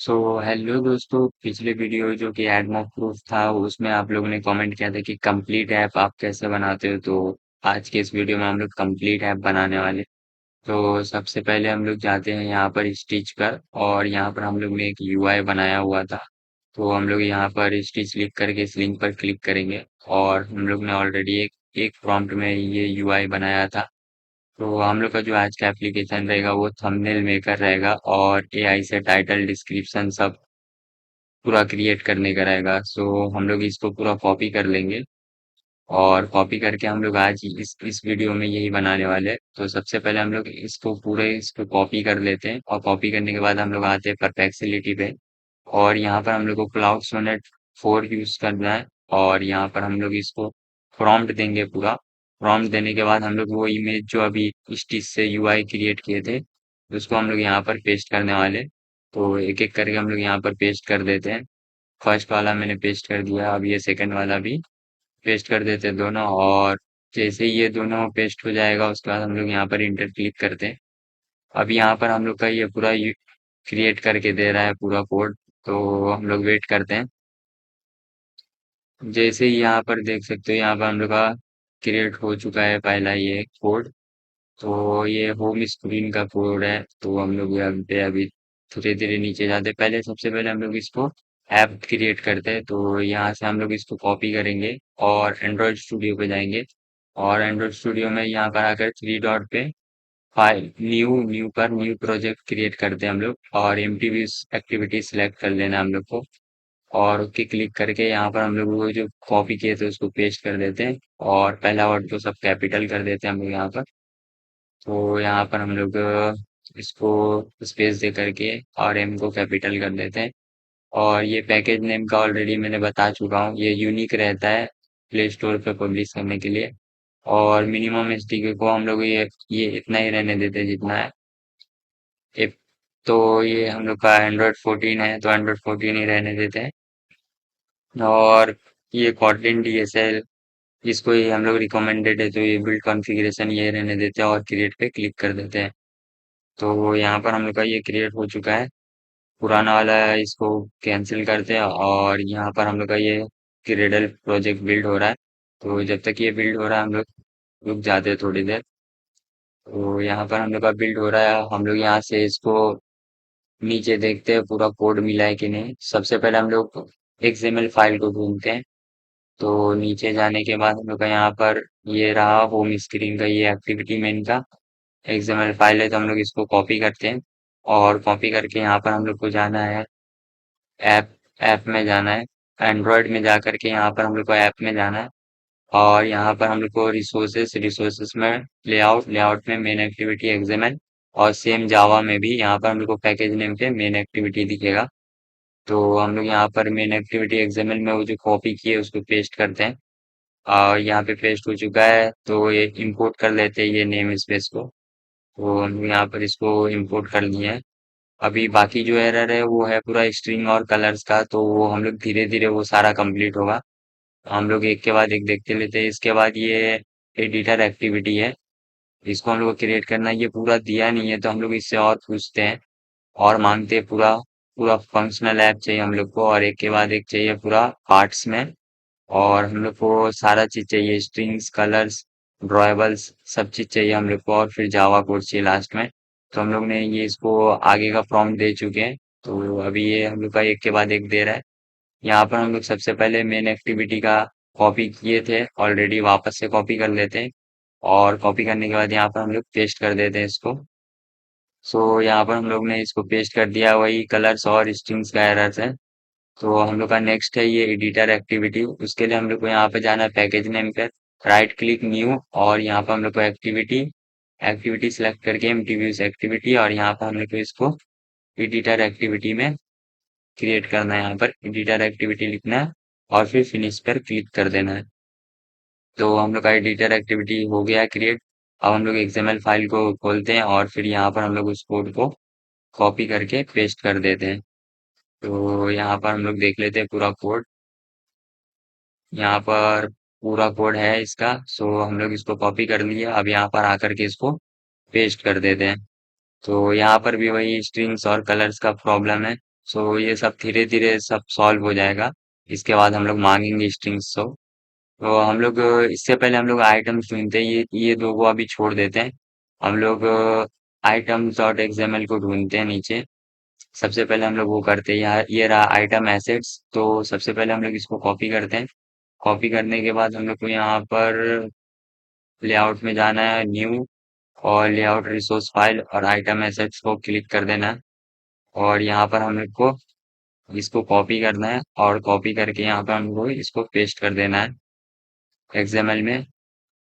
So hello दोस्तों, पिछले video जो कि एडमॉक प्रूफ था उसमें आप लोगों ने कमेंट किया था कि कंप्लीट ऐप आप कैसे बनाते हो। तो आज के इस वीडियो में हम लोग कंप्लीट ऐप बनाने वाले। तो सबसे पहले हम लोग जाते हैं यहाँ पर स्टिच पर, और यहाँ पर हम लोग ने एक यूआई बनाया हुआ था। तो हम लोग यहाँ पर स्टिच लिख करके इस लिंक पर क्लिक करेंगे, और हम लोग ने ऑलरेडी एक एक प्रॉम्प्ट में ये यूआई बनाया था। तो हम लोग का जो आज का एप्लीकेशन रहेगा वो थंबनेल मेकर रहेगा, और एआई से टाइटल डिस्क्रिप्शन सब पूरा क्रिएट करने का रहेगा। सो हम लोग इसको पूरा कॉपी कर लेंगे, और कॉपी करके हम लोग आज इस वीडियो में यही बनाने वाले हैं। तो सबसे पहले हम लोग इसको कॉपी कर लेते हैं, और कॉपी करने के बाद हम लोग आते हैं परप्लेक्सिटी पे। और यहाँ पर हम लोग को क्लाउड सोनेट 4 यूज करना है, और यहाँ पर हम लोग इसको प्रॉम्प्ट देंगे पूरा। प्रॉम्प्ट देने के बाद हम लोग वो इमेज जो अभी स्टिच से यूआई क्रिएट किए थे उसको हम लोग यहाँ पर पेस्ट करने वाले। तो एक एक करके हम लोग यहाँ पर पेस्ट कर देते हैं। फर्स्ट वाला मैंने पेस्ट कर दिया, अब ये सेकंड वाला भी पेस्ट कर देते हैं दोनों। और जैसे ही ये दोनों पेस्ट हो जाएगा उसके बाद हम लोग यहाँ पर इंटर क्लिक करते हैं। अब यहाँ पर हम लोग का ये पूरा क्रिएट करके दे रहा है पूरा कोड। तो हम लोग वेट करते हैं। जैसे ही यहाँ पर देख सकते हो, यहाँ पर हम लोग का क्रिएट हो चुका है पहला ये कोड। तो ये होम स्क्रीन का कोड है। तो हम लोग यहाँ पे अभी धीरे धीरे नीचे जाते हैं। पहले सबसे पहले हम लोग इसको ऐप क्रिएट करते हैं। तो यहाँ से हम लोग इसको कॉपी करेंगे और एंड्रॉयड स्टूडियो पे जाएंगे। और एंड्रॉयड स्टूडियो में यहाँ पर आकर थ्री डॉट पे फाइल न्यू न्यू पर न्यू प्रोजेक्ट क्रिएट करते हैं हम लोग, और एमटीवी एक्टिविटी सिलेक्ट कर लेना है हम लोग को। और ओके क्लिक करके यहाँ पर हम लोग वो जो कॉपी किए थे उसको पेस्ट कर देते हैं, और पहला वर्ड को सब कैपिटल कर देते हैं हम लोग यहाँ पर। तो यहाँ पर हम लोग इसको स्पेस दे करके और एम को कैपिटल कर देते हैं। और ये पैकेज नेम का ऑलरेडी मैंने बता चुका हूँ, ये यूनिक रहता है प्ले स्टोर पे पब्लिश करने के लिए। और मिनिमम एसटीके को हम लोग ये इतना ही रहने देते हैं जितना है। एक तो ये हम लोग का एंड्रॉयड 14 है, तो एंड्रॉयड 14 ही रहने देते हैं। और ये कॉटलिन डीएसएल, इसको ही हम लोग रिकमेंडेड है, तो ये बिल्ड कॉन्फ़िगरेशन ये रहने देते हैं, और क्रिएट पे क्लिक कर देते हैं। तो यहाँ पर हम लोग का ये क्रिएट हो चुका है। पुराना वाला है, इसको कैंसिल करते हैं, और यहाँ पर हम लोग का ये क्रेडल प्रोजेक्ट बिल्ड हो रहा है। तो जब तक ये बिल्ड हो रहा है हम लोग रुक जाते हैं थोड़ी देर। तो यहाँ पर हम लोग का बिल्ड हो रहा है, हम लोग यहाँ से इसको नीचे देखते हैं पूरा कोड मिला है कि नहीं। सबसे पहले हम लोग एक्सएमएल फाइल को ढूंढते हैं। तो नीचे जाने के बाद हम लोग का यहाँ पर ये रहा होम स्क्रीन का ये एक्टिविटी मेन का एक्सएमएल फाइल है। तो हम लोग इसको कॉपी करते हैं, और कॉपी करके यहाँ पर हम लोग को जाना है ऐप ऐप में जाना है। एंड्रॉयड में जा करके यहाँ पर हम लोग को ऐप में जाना है। और यहाँ पर हम लोग को रिसोर्सेस में लेआउट में मेन एक्टिविटी एक्सएमएल, और सेम जावा में भी यहाँ पर हम लोग को पैकेज नेम पे मेन एक्टिविटी दिखेगा। तो हम लोग यहाँ पर मेन एक्टिविटी एक्सएमएल में वो जो कॉपी किए उसको पेस्ट करते हैं। और यहाँ पे पेस्ट हो चुका है, तो ये इंपोर्ट कर लेते हैं ये नेम स्पेस को। तो हम लोग यहाँ पर इसको इंपोर्ट कर लिए हैं। अभी बाकी जो एरर है वो है पूरा स्ट्रिंग और कलर्स का, तो वो हम लोग धीरे धीरे वो सारा कंप्लीट होगा। हम लोग एक के बाद एक देखते लेते हैं। इसके बाद ये एडिटर एक्टिविटी है, इसको हम लोग को क्रिएट करना है। ये पूरा दिया नहीं है, तो हम लोग इससे और पूछते हैं और मांगते हैं पूरा पूरा फंक्शनल ऐप चाहिए हम लोग को, और एक के बाद एक चाहिए पूरा पार्ट्स में। और हम लोग को सारा चीज चाहिए, स्ट्रिंग्स, कलर्स, ड्रॉएबल्स, सब चीज चाहिए हम लोग को, और फिर जावा कोड चाहिए लास्ट में। तो हम लोग ने ये इसको आगे का प्रॉम्प्ट दे चुके हैं। तो अभी ये हम लोग का एक के बाद एक दे रहा है। यहाँ पर हम लोग सबसे पहले मेन एक्टिविटी का कॉपी किए थे ऑलरेडी, वापस से कॉपी कर लेते हैं। और कॉपी करने के बाद यहाँ पर हम लोग पेस्ट कर देते हैं इसको। सो यहाँ पर हम लोग ने इसको पेस्ट कर दिया, वही कलर्स और स्ट्रिंग्स का एरर है। तो हम लोग का नेक्स्ट है ये एडिटर एक्टिविटी। उसके लिए हम लोग को यहाँ पे जाना है पैकेज नेम पे, राइट क्लिक न्यू, और यहाँ पर हम लोग को एक्टिविटी एक्टिविटी सिलेक्ट करके एमटीव्यूज एक्टिविटी, और यहाँ पर हम लोग को इसको एडिटर एक्टिविटी में क्रिएट करना है। यहाँ पर एडिटर एक्टिविटी लिखना है, और फिर फिनिश पर क्लिक कर देना है। तो हम लोग का एडिटर एक्टिविटी हो गया क्रिएट। अब हम लोग एक्सएमएल फाइल को खोलते हैं, और फिर यहाँ पर हम लोग उस कोड को कॉपी करके पेस्ट कर देते हैं। तो यहाँ पर हम लोग देख लेते हैं पूरा कोड। यहाँ पर पूरा कोड है इसका। सो हम लोग इसको कॉपी कर लिया, अब यहाँ पर आकर के इसको पेस्ट कर देते हैं। तो यहाँ पर भी वही स्ट्रिंग्स और कलर्स का प्रॉब्लम है। सो ये सब धीरे धीरे सब सॉल्व हो जाएगा। इसके बाद हम लोग मांगेंगे स्ट्रिंग्स। तो हम लोग इससे पहले हम लोग आइटम्स ढूंढते हैं, ये दो को अभी छोड़ देते हैं। हम लोग आइटम्स डॉट एक्सएमएल को ढूंढते हैं नीचे। सबसे पहले हम लोग वो करते हैं, यहाँ ये रहा आइटम एसेट्स। तो सबसे पहले हम लोग इसको कॉपी करते हैं। कॉपी करने के बाद हम लोग को यहाँ पर लेआउट में जाना है, न्यू, और लेआउट रिसोर्स फाइल और आइटम एसेट्स को क्लिक कर देना है। और यहाँ पर हम लोग को इसको कॉपी करना है, और कॉपी करके यहाँ पर हम लोग इसको पेस्ट कर देना है एक्सएमएल में।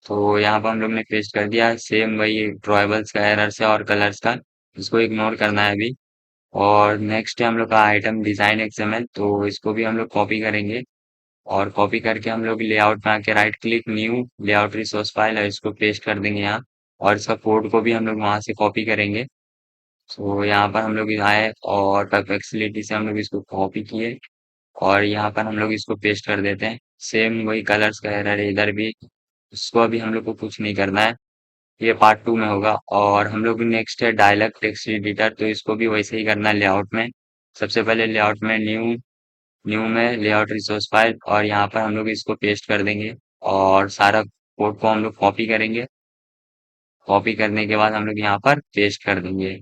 तो यहाँ पर हम लोग ने पेस्ट कर दिया। सेम वही ड्रॉएबल्स का एरर्स है और कलर्स का, इसको इग्नोर करना है अभी। और नेक्स्ट है हम लोग का आइटम डिजाइन एक्सएमएल। तो इसको भी हम लोग कॉपी करेंगे, और कॉपी करके हम लोग लेआउट में आके right click, new, layout resource file, और इसको पेस्ट कर देंगे यहाँ। और इसका कोड को भी हम लोग वहां से कॉपी करेंगे। तो यहाँ पर हम लोग आए और परप्लेक्सिटी से हम लोग इसको कॉपी किए, और यहाँ पर हम लोग इसको पेस्ट कर देते हैं। सेम वही कलर्स का एरर है इधर भी, उसको अभी हम लोग को कुछ नहीं करना है, ये पार्ट 2 में होगा। और हम लोग नेक्स्ट है डायलॉग टेक्स्ट एडिटर। तो इसको भी वैसे ही करना है लेआउट में। सबसे पहले लेआउट में न्यू, न्यू में लेआउट रिसोर्स फाइल, और यहाँ पर हम लोग इसको पेस्ट कर देंगे। और सारा कोड को हम लोग कॉपी करेंगे। कॉपी करने के बाद हम लोग यहाँ पर पेस्ट कर देंगे।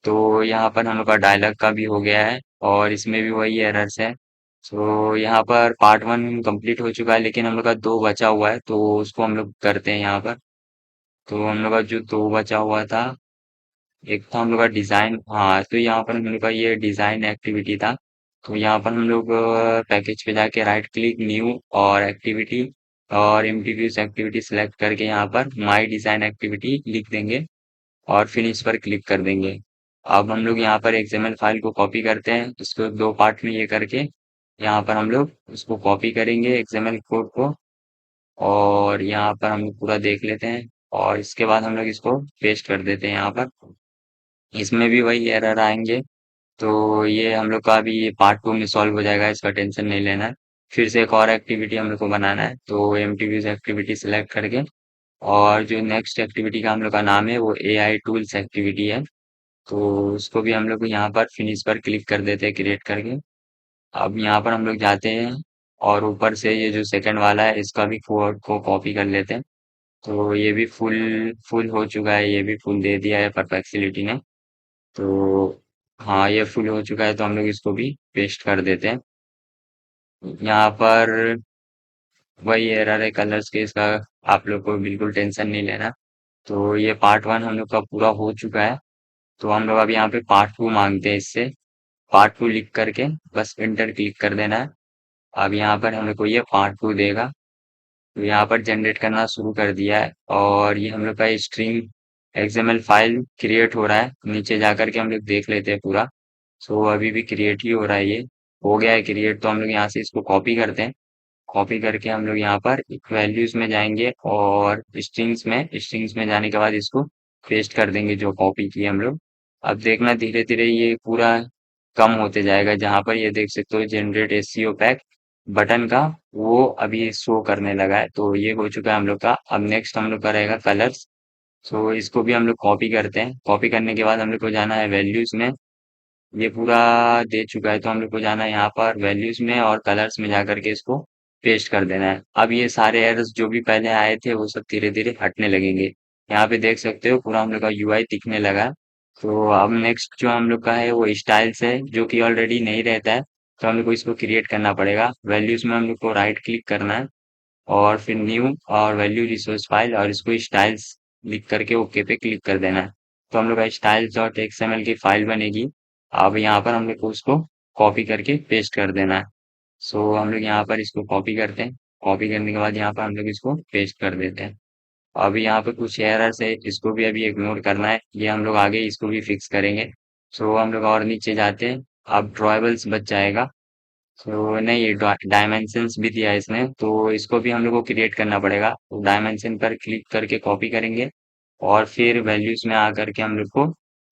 तो यहाँ पर हम लोग का डायलॉग का भी हो गया है, और इसमें भी वही एरर्स है। तो यहाँ पर पार्ट 1 कंप्लीट हो चुका है, लेकिन हम लोग का 2 बचा हुआ है, तो उसको हम लोग करते हैं यहाँ पर। तो हम लोग का जो 2 बचा हुआ था, एक था हम लोग का डिजाइन। हाँ, तो यहाँ पर हम लोग का ये डिजाइन एक्टिविटी था। तो यहाँ पर हम लोग पैकेज पे जाके राइट क्लिक, न्यू, और एक्टिविटी, और एमटीव्यूज एक्टिविटी सेलेक्ट करके यहाँ पर माई डिजाइन एक्टिविटी लिख देंगे, और फिनिश पर क्लिक कर देंगे। अब हम लोग यहाँ पर एक्सएमएल फाइल को कॉपी करते हैं, इसको 2 पार्ट में ये करके यहाँ पर हम लोग उसको कॉपी करेंगे एक्सएमएल कोड को, और यहाँ पर हम लोग पूरा देख लेते हैं। और इसके बाद हम लोग इसको पेस्ट कर देते हैं यहाँ पर। इसमें भी वही एरर आएंगे। तो ये हम लोग का अभी ये पार्ट 2 में सॉल्व हो जाएगा, इसका टेंशन नहीं लेना है। फिर से एक और एक्टिविटी हम लोग को बनाना है, तो एमटीव्यूज एक्टिविटी सिलेक्ट करके, और जो नेक्स्ट एक्टिविटी का हम लोग का नाम है वो एआई टूल्स एक्टिविटी है। तो उसको भी हम लोग यहाँ पर फिनिश पर क्लिक कर देते हैं क्रिएट करके। अब यहाँ पर हम लोग जाते हैं, और ऊपर से ये जो सेकंड वाला है इसका भी कोड को कॉपी कर लेते हैं। तो ये भी फुल फुल हो चुका है, ये भी फुल दे दिया है परप्लेक्सिटी ने। तो हाँ, ये फुल हो चुका है, तो हम लोग इसको भी पेस्ट कर देते हैं यहाँ पर। वही एरर है कलर्स के, इसका आप लोग को बिल्कुल टेंशन नहीं लेना। तो ये पार्ट 1 हम लोग का पूरा हो चुका है। तो हम लोग अब यहाँ पे पार्ट 2 मांगते हैं इससे। पार्ट 2 लिख करके बस एंटर क्लिक कर देना है। अब यहाँ पर हम लोग को ये पार्ट 2 देगा। तो यहाँ पर जनरेट करना शुरू कर दिया है, और ये हम लोग का स्ट्रिंग एक्सएमएल फाइल क्रिएट हो रहा है। नीचे जाकर के हम लोग देख लेते हैं पूरा। सो अभी भी क्रिएट ही हो रहा है, ये हो गया है क्रिएट। तो हम लोग यहाँ से इसको कॉपी करते हैं। कॉपी करके हम लोग यहाँ पर वैल्यूज में जाएंगे, और स्ट्रिंग्स में जाने के बाद इसको पेस्ट कर देंगे जो कॉपी किए हम लोग। अब देखना धीरे धीरे ये पूरा कम होते जाएगा। जहां पर ये देख सकते हो जनरेट एससीओ पैक बटन का, वो अभी शो करने लगा है। तो ये हो चुका है हम लोग का। अब नेक्स्ट हम लोग का रहेगा कलर्स। तो इसको भी हम लोग कॉपी करते हैं। कॉपी करने के बाद हम लोग को जाना है वैल्यूज में। ये पूरा दे चुका है, तो हम लोग को जाना है यहाँ पर वैल्यूज में, और कलर्स में जाकर के इसको पेस्ट कर देना है। अब ये सारे एरर्स जो भी पहले आए थे वो सब धीरे धीरे हटने लगेंगे। यहाँ पे देख सकते हो पूरा हम लोग का यूआई दिखने लगा है। तो अब नेक्स्ट जो हम लोग का है वो स्टाइल्स है, जो कि ऑलरेडी नहीं रहता है। तो हम लोग को इसको क्रिएट करना पड़ेगा। वैल्यूज में हम लोग को राइट क्लिक करना है, और फिर न्यू, और वैल्यू रिसोर्स फाइल, और इसको स्टाइल्स लिख करके ओके पे क्लिक कर देना है। तो हम लोग का स्टाइल्स डॉट एक्सएमएल की फाइल बनेगी। अब यहाँ पर हम लोग को उसको कॉपी करके पेस्ट कर देना है। सो हम लोग यहाँ पर इसको कॉपी करते हैं। कॉपी करने के बाद यहाँ पर हम लोग इसको पेस्ट कर देते हैं। अभी यहाँ पे कुछ एरर्स है, इसको भी अभी इग्नोर करना है, ये हम लोग आगे इसको भी फिक्स करेंगे। सो हम लोग और नीचे जाते हैं। अब ड्रॉएबल्स बच जाएगा। तो नहीं, डायमेंशंस भी दिया है इसने, तो इसको भी हम लोग को क्रिएट करना पड़ेगा। तो डायमेंशन पर क्लिक करके कॉपी करेंगे, और फिर वैल्यूज में आकर के हम लोग को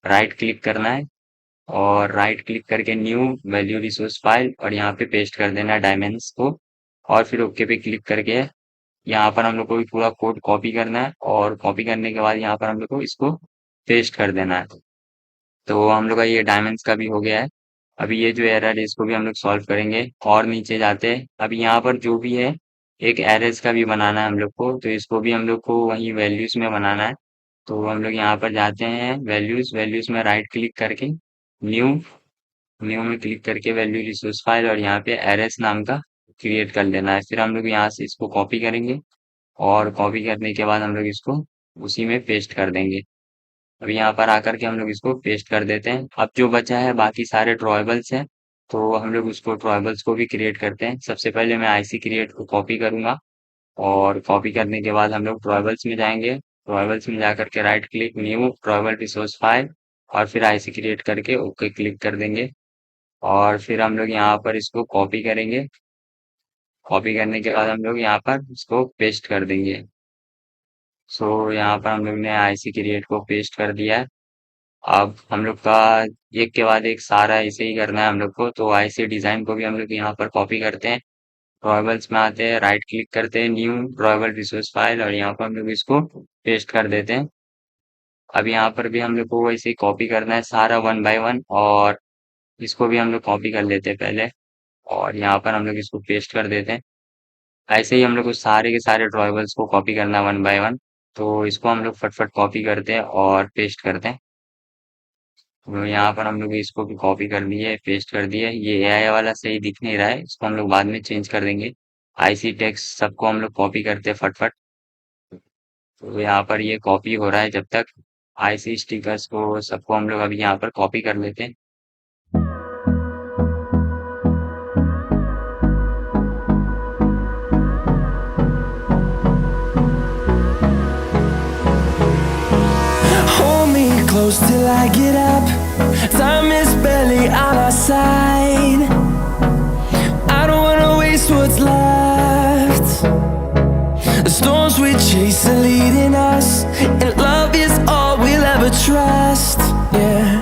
राइट क्लिक करना है, और राइट क्लिक करके न्यू, वैल्यू रिसोर्स फाइल, और यहाँ पे पेस्ट कर देना है डायमेंस को। और फिर ओके पे क्लिक करके यहाँ पर हम लोग को भी पूरा कोड कॉपी करना है, और कॉपी करने के बाद यहाँ पर हम लोग को इसको पेस्ट कर देना है। तो हम लोग का ये डायमेंस का भी हो गया है। अभी ये जो एरर है इसको भी हम लोग सॉल्व करेंगे और नीचे जाते हैं। अभी यहाँ पर जो भी है एक एरेज का भी बनाना है हम लोग को, तो इसको भी हम लोग को वही वैल्यूज में बनाना है। तो हम लोग यहाँ पर जाते हैं वैल्यूज, वैल्यूज में राइट क्लिक करके न्यू, न्यू में क्लिक करके वैल्यू रिसोर्स फाइल और यहाँ पे एरेज नाम का क्रिएट कर लेना है। फिर हम लोग यहाँ से इसको कॉपी करेंगे और कॉपी करने के बाद हम लोग इसको उसी में पेस्ट कर देंगे। अब यहाँ पर आकर के हम लोग इसको पेस्ट कर देते हैं। अब जो बचा है बाकी सारे ड्रॉएबल्स हैं, तो हम लोग उसको ड्रॉएबल्स को भी क्रिएट करते हैं। सबसे पहले मैं आईसी क्रिएट को कॉपी करूंगा और कॉपी करने के बाद हम लोग ड्रॉएबल्स में जाएंगे। ड्रॉएबल्स में जाकर के right click new drawable resource file और फिर आईसी क्रिएट करके ओके क्लिक कर देंगे और फिर हम लोग यहाँ पर इसको कॉपी करेंगे। कॉपी करने के बाद हम लोग यहाँ पर इसको पेस्ट कर देंगे। सो यहाँ पर हम लोग ने आईसी क्रिएट को पेस्ट कर दिया है। अब हम लोग का एक के बाद एक सारा ऐसे ही करना है हम लोग को। तो आईसी डिजाइन को भी हम लोग यहाँ पर कॉपी करते हैं, ड्रॉएबल्स में आते हैं, राइट क्लिक करते हैं, न्यू ड्रॉएबल रिसोर्स फाइल और यहाँ पर हम लोग इसको पेस्ट कर देते हैं। अब यहाँ पर भी हम लोग को वैसे ही कॉपी करना है सारा वन बाय वन और इसको भी हम लोग कॉपी कर लेते हैं पहले और यहाँ पर हम लोग इसको पेस्ट कर देते हैं। ऐसे ही हम लोग को सारे के सारे ड्रॉएबल्स को कॉपी करना है वन बाय वन। तो इसको हम लोग फटफट कॉपी करते हैं और पेस्ट करते हैं। तो यहाँ पर हम लोग इसको भी कॉपी कर लिए, पेस्ट कर दिए। ये एआई वाला सही दिख नहीं रहा है, इसको हम लोग बाद में चेंज कर देंगे। आईसी टेक्स्ट सबको हम लोग कॉपी करते हैं फटफट। तो यहाँ पर ये कॉपी हो रहा है जब तक। आईसी स्टिकर्स को सबको हम लोग अभी यहाँ पर कॉपी कर लेते हैं। Hold me close till I get up. Time is barely on our side. I don't wanna waste what's left. The storms we chase are leading us, and love is all we'll ever trust. Yeah,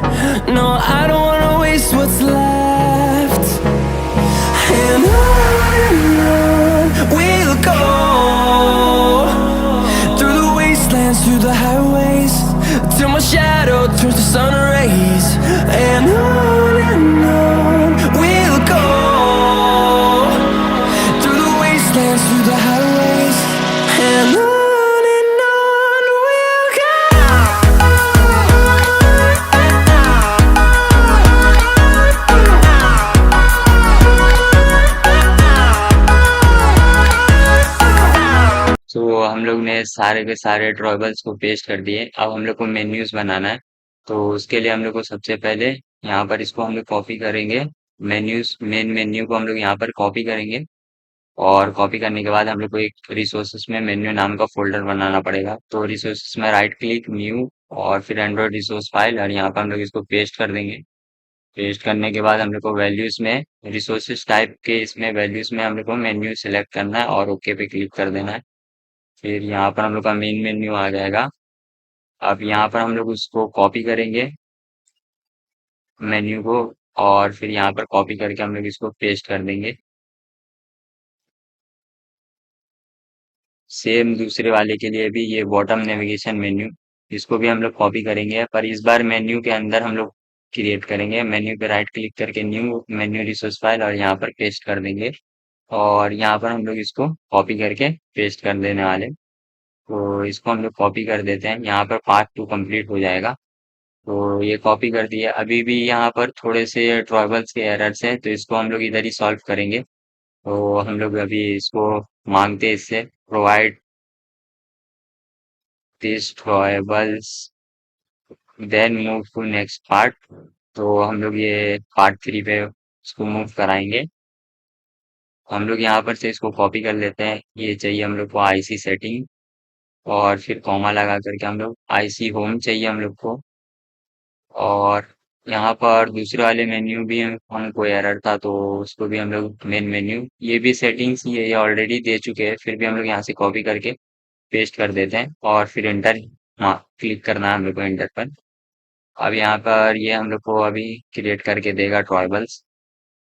no, I don't wanna waste what's left. And on we'll go, through the wastelands, through the highways, till my shadow turns to sun rays. And on we'll go, through the wastelands, through the highways. And on we'll go. तो हम लोग ने सारे के सारे ड्रॉएबल्स को paste कर दिए। अब हम लोग को मेन्यूज बनाना है। तो उसके लिए हम लोग को सबसे पहले यहाँ पर इसको हम लोग कॉपी करेंगे। मेन्यूज, मेन मेन्यू को हम लोग यहाँ पर कॉपी करेंगे और कॉपी करने के बाद हम लोग को एक रिसोर्सेस में मेन्यू नाम का फोल्डर बनाना पड़ेगा। तो रिसोर्सेस में राइट क्लिक न्यू और फिर एंड्रॉइड रिसोर्स फाइल और यहाँ पर हम लोग इसको पेस्ट कर देंगे। पेस्ट करने के बाद हम लोग को वैल्यूज में रिसोर्सेस टाइप के इसमें वैल्यूज में हम लोग को मेन्यू सिलेक्ट करना है और ओके पे क्लिक कर देना है। फिर यहाँ पर हम लोग का मेन मेन्यू आ जाएगा। अब यहाँ पर हम लोग उसको कॉपी करेंगे मेन्यू को और फिर यहाँ पर कॉपी करके हम लोग इसको पेस्ट कर देंगे। सेम दूसरे वाले के लिए भी ये बॉटम नेविगेशन मेन्यू, इसको भी हम लोग कॉपी करेंगे पर इस बार मेन्यू के अंदर हम लोग क्रिएट करेंगे। मेन्यू पे राइट क्लिक करके न्यू मेन्यू रिसोर्स फाइल और यहाँ पर पेस्ट कर देंगे और यहाँ पर हम लोग इसको कॉपी करके पेस्ट कर देने वाले। तो इसको हम लोग कॉपी कर देते हैं। यहाँ पर पार्ट 2 कंप्लीट हो जाएगा। तो ये कॉपी कर दिया। अभी भी यहाँ पर थोड़े से ट्रबल्स के एरर्स हैं, तो इसको हम लोग इधर ही सॉल्व करेंगे। तो हम लोग अभी इसको मांगते हैं इससे provide this troubles then move to next part. तो हम लोग ये पार्ट 3 पे इसको मूव कराएंगे। हम लोग यहाँ पर से इसको कॉपी कर लेते हैं। ये चाहिए हम लोग को आईसी सेटिंग और फिर कॉमा लगा करके हम लोग आईसी होम चाहिए हम लोग को। और यहाँ पर दूसरे वाले मेन्यू भी हमको एरर था, तो उसको भी हम लोग मेन मेन्यू ये भी सेटिंग्स ये ऑलरेडी दे चुके हैं, फिर भी हम लोग यहाँ से कॉपी करके पेस्ट कर देते हैं और फिर एंटर, हाँ क्लिक करना है हम लोग को एंटर पर। अब यहाँ पर ये हम लोग को अभी क्रिएट करके देगा ट्राइबल्स।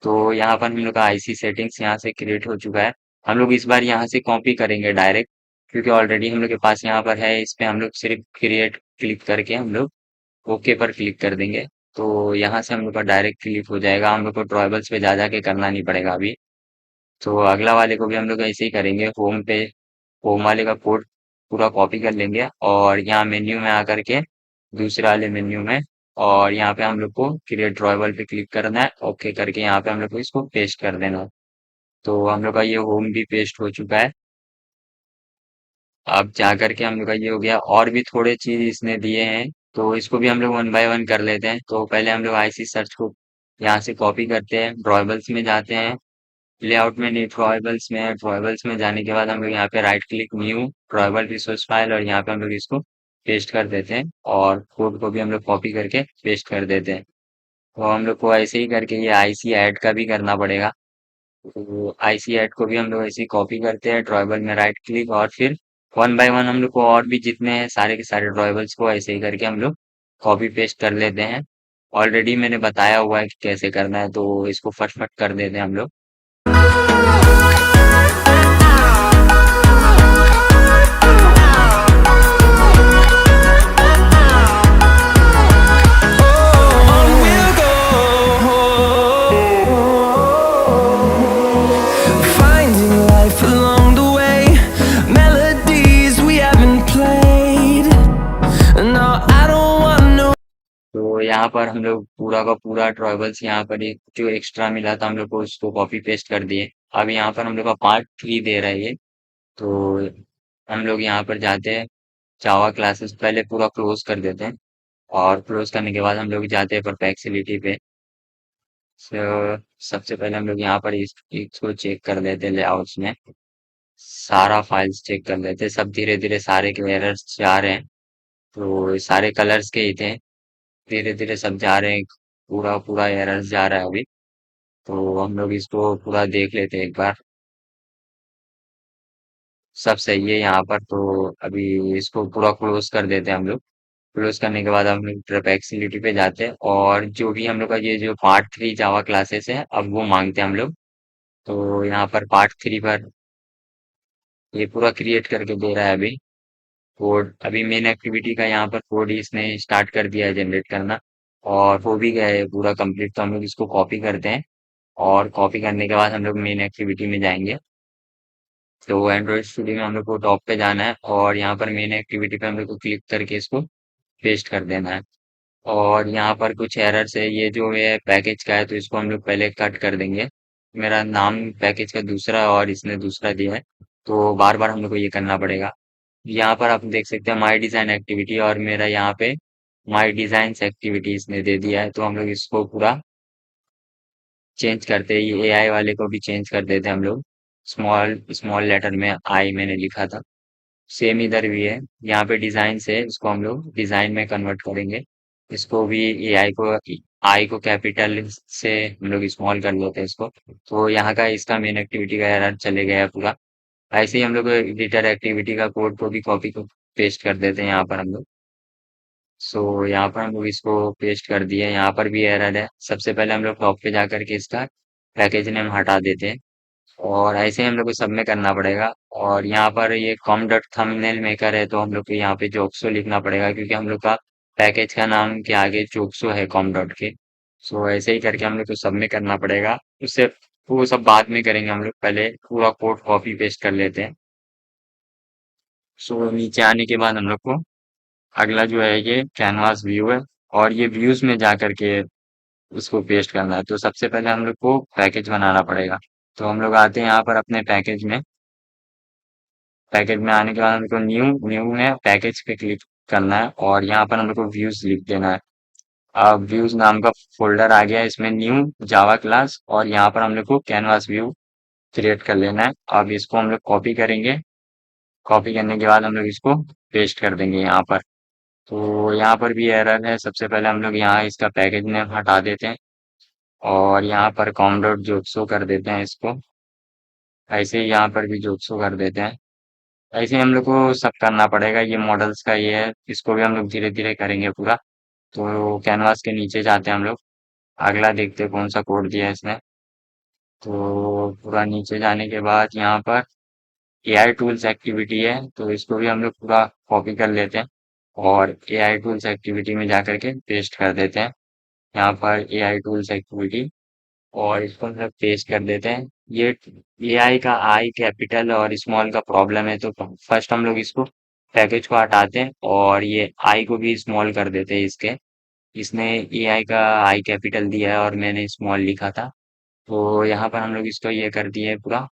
तो यहाँ पर हम लोग का आईसी सेटिंग्स यहाँ से क्रिएट हो चुका है। हम लोग इस बार यहाँ से कॉपी करेंगे डायरेक्ट, क्योंकि ऑलरेडी हम लोग के पास यहाँ पर है। इस पे हम लोग सिर्फ क्रिएट क्लिक करके हम लोग ओके पर क्लिक कर देंगे। तो यहाँ से हम लोग का डायरेक्ट क्लिक हो जाएगा, हम लोग को ड्रॉयबल्स पे जा जाके करना नहीं पड़ेगा अभी। तो अगला वाले को भी हम लोग ऐसे ही करेंगे, होम पे होम वाले का कोड पूरा कॉपी कर लेंगे और यहाँ मेन्यू में आकर के दूसरे वाले मेन्यू में, और यहाँ पे हम लोग को क्रिएट ड्रॉयबल पे क्लिक करना है, ओके करके यहाँ पे हम लोग को इसको पेस्ट कर देना है। तो हम लोग का ये होम भी पेस्ट हो चुका है। अब जा करके हम लोग का ये हो गया, और भी थोड़े चीज इसने दिए हैं, तो इसको भी हम लोग वन बाय वन कर लेते हैं। तो पहले हम लोग आईसी सर्च को यहाँ से कॉपी करते हैं, ड्रॉयबल्स में जाते हैं, लेआउट में नहीं, ड्रॉयबल्स में है, ड्रॉयबल्स में जाने के बाद हम लोग यहाँ पे right click, new drawable resource file, और यहाँ पे हम लोग इसको पेस्ट कर देते हैं और कोड को भी हम लोग कॉपी करके पेस्ट कर देते हैं। तो हम लोग को ऐसे ही करके ये आईसी ऐड का भी करना पड़ेगा। तो आईसी ऐड को भी हम लोग ऐसे ही कॉपी करते हैं, ड्रॉयबल में राइट क्लिक, और फिर वन बाय वन हम लोग को और भी जितने हैं सारे के सारे ड्रॉयबल्स को ऐसे ही करके हम लोग कॉपी पेस्ट कर लेते हैं। ऑलरेडी मैंने बताया हुआ है कि कैसे करना है, तो इसको फटफट कर देते हैं हम लोग। On we'll go, finding life along the way, melodies we haven't played. No, I don't want no. तो यहाँ पर हम लोग पूरा का पूरा ट्राइबल्स, यहाँ पर एक जो एक्स्ट्रा मिला था हम लोग को उसको कॉपी पेस्ट कर दिए। अब यहाँ पर हम लोग का पार्ट 3 दे रहा है ये। तो हम लोग यहाँ पर जाते हैं, जावा क्लासेस पहले पूरा क्लोज कर देते हैं, और क्लोज करने के बाद हम लोग जाते हैं परप्लेक्सिटी पे। सबसे पहले हम लोग यहाँ पर इसको चेक कर लेते हैं, लेआउट्स में सारा फाइल्स चेक कर लेते हैं, सब धीरे धीरे सारे के एरर्स जा रहे हैं। तो ये सारे कलर्स के ही थे, धीरे धीरे सब जा रहे हैं, पूरा पूरा एरर्स जा रहा है अभी। तो हम लोग इसको पूरा देख लेते हैं एक बार, सब सही है यहाँ पर। तो अभी इसको पूरा क्लोज कर देते हैं हम लोग। क्लोज करने के बाद हम लोग ट्रपेक्सिलिटी पे जाते हैं, और जो भी हम लोग का ये जो पार्ट 3 जावा क्लासेस है अब वो मांगते हैं हम लोग। तो यहाँ पर पार्ट 3 पर ये पूरा क्रिएट करके दे रहा है अभी कोड। अभी मेन एक्टिविटी का यहाँ पर कोड इसने स्टार्ट कर दिया है जनरेट करना, और हो भी गया है पूरा कंप्लीट। तो हम लोग इसको कॉपी करते हैं, और कॉपी करने के बाद हम लोग मेन एक्टिविटी में जाएंगे। तो एंड्रॉइड स्टूडियो में हम लोग को टॉप पे जाना है, और यहाँ पर मेन एक्टिविटी पे हम लोग को क्लिक करके इसको पेस्ट कर देना है। और यहाँ पर कुछ एरर्स है, ये जो है पैकेज का है, तो इसको हम लोग पहले कट कर देंगे। मेरा नाम पैकेज का दूसरा है और इसने दूसरा दिया है, तो बार बार हम लोग को ये करना पड़ेगा। यहाँ पर आप देख सकते हैं माई डिजाइन एक्टिविटी, और मेरा यहाँ पे माई डिजाइन एक्टिविटी इसने दे दिया है। तो हम लोग इसको पूरा चेंज करते हैं, ये एआई वाले को भी चेंज कर देते हैं हम लोग। स्मॉल स्मॉल लेटर में आई मैंने लिखा था, सेम इधर भी है। यहाँ पे डिजाइन से इसको हम लोग डिजाइन में कन्वर्ट करेंगे। इसको भी एआई को, आई को कैपिटल से हम लोग स्मॉल कर लेते हैं इसको। तो यहाँ का इसका मेन एक्टिविटी का एरर चले गया है पूरा। ऐसे ही हम लोग एडिटर एक्टिविटी का कोड को भी कॉपी को पेस्ट कर देते हैं यहाँ पर हम लोग। सो यहाँ पर हम लोग इसको पेस्ट कर दिए, यहाँ पर भी एरर है। सबसे पहले हम लोग टॉप पे जा करके इसका पैकेज नेम हटा देते हैं, और ऐसे ही हम लोग को सब में करना पड़ेगा। और यहाँ पर ये कॉम डॉट थंबनेल मेकर है, तो हम लोग को यहाँ पे जोक्सो लिखना पड़ेगा, क्योंकि हम लोग का पैकेज का नाम के आगे जोक्सो है कॉम डॉट के। सो ऐसे ही करके हम लोग को सब में करना पड़ेगा। उससे वो सब बाद में करेंगे, हम लोग पहले पूरा कोड कॉपी पेस्ट कर लेते हैं। सो नीचे आने के बाद हम लोग को अगला जो है ये कैनवास व्यू है, और ये व्यूज में जा करके उसको पेस्ट करना है। तो सबसे पहले हम लोग को पैकेज बनाना पड़ेगा। तो हम लोग आते हैं यहाँ पर अपने पैकेज में, पैकेज में आने के बाद हमको न्यू न्यू में पैकेज पे क्लिक करना है, और यहाँ पर हमको व्यूज लिख देना है। अब व्यूज नाम का फोल्डर आ गया है, इसमें न्यू जावा क्लास, और यहाँ पर हम लोग को कैनवास व्यू क्रिएट कर लेना है। अब इसको हम लोग कॉपी करेंगे, कॉपी करने के बाद हम लोग इसको पेस्ट कर देंगे यहाँ पर। तो यहाँ पर भी एरर है, सबसे पहले हम लोग यहाँ इसका पैकेज नेम हटा देते हैं, और यहाँ पर कॉम डॉट जोक्सो कर देते हैं इसको। ऐसे ही यहाँ पर भी जोक्सो कर देते हैं। ऐसे ही हम लोग को सब करना पड़ेगा। ये मॉडल्स का ये है, इसको भी हम लोग धीरे धीरे करेंगे पूरा। तो कैनवास के नीचे जाते हैं हम लोग, अगला देखते हैं कौन सा कोड दिया है इसने। तो पूरा नीचे जाने के बाद यहाँ पर एआई टूल्स एक्टिविटी है, तो इसको भी हम लोग पूरा कॉपी कर लेते हैं, और एआई टूल्स एक्टिविटी में जा करके पेस्ट कर देते हैं। यहाँ पर एआई टूल्स एक्टिविटी, और इसको हम लोग पेस्ट कर देते हैं। ये एआई का आई कैपिटल और स्मॉल का प्रॉब्लम है, तो फर्स्ट हम लोग इसको पैकेज को हटाते हैं और ये आई को भी स्मॉल कर देते हैं इसके। इसने एआई का आई कैपिटल दिया है और मैंने स्मॉल लिखा था, तो यहाँ पर हम लोग इसको ये कर दिए है पूरा।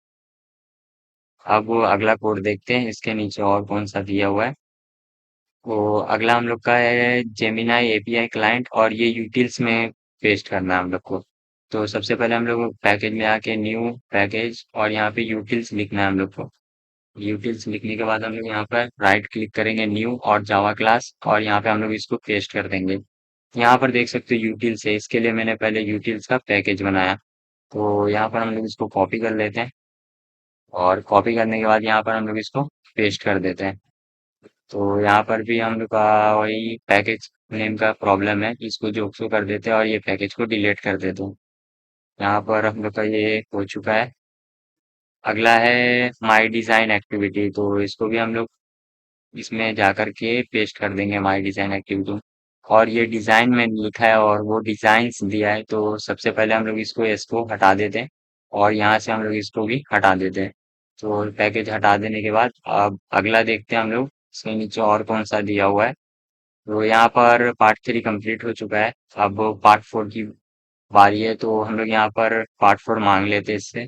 अब वो अगला कोड देखते हैं इसके नीचे और कौन सा दिया हुआ है। तो अगला हम लोग का है जेमिनाई एपीआई क्लाइंट, और ये यूटिल्स में पेस्ट करना है हम लोग को। तो सबसे पहले हम लोग पैकेज में आके न्यू पैकेज और यहाँ पे यूटिल्स लिखना है हम लोग को। यूटिल्स लिखने के बाद हम लोग यहाँ पर राइट क्लिक करेंगे न्यू और जावा क्लास, और यहाँ पे हम लोग इसको पेस्ट कर देंगे। यहाँ पर देख सकते हो यूटिल्स है, इसके लिए मैंने पहले यूटिल्स का पैकेज बनाया। तो यहाँ पर हम लोग इसको कॉपी कर लेते हैं, और कॉपी करने के बाद यहाँ पर हम लोग इसको पेस्ट कर देते हैं। तो यहाँ पर भी हम लोग का वही पैकेज नेम का प्रॉब्लम है, इसको जोक्सो कर देते हैं और ये पैकेज को डिलीट कर देते हैं। यहाँ पर हम लोग का ये हो चुका है। अगला है माई डिजाइन एक्टिविटी, तो इसको भी हम लोग इसमें जाकर के पेस्ट कर देंगे माई डिजाइन एक्टिविटी। और ये डिजाइन में लिखा है और वो डिजाइन्स दिया है, तो सबसे पहले हम लोग इसको हटा देते हैं, और यहाँ से हम लोग इसको भी हटा देते हैं। तो पैकेज हटा देने के बाद अब अगला देखते हैं हम लोग इसके नीचे और कौन सा दिया हुआ है। तो यहाँ पर पार्ट 3 कंप्लीट हो चुका है। अब पार्ट 4 की बारी है, तो हम लोग यहाँ पर पार्ट 4 मांग लेते हैं इससे।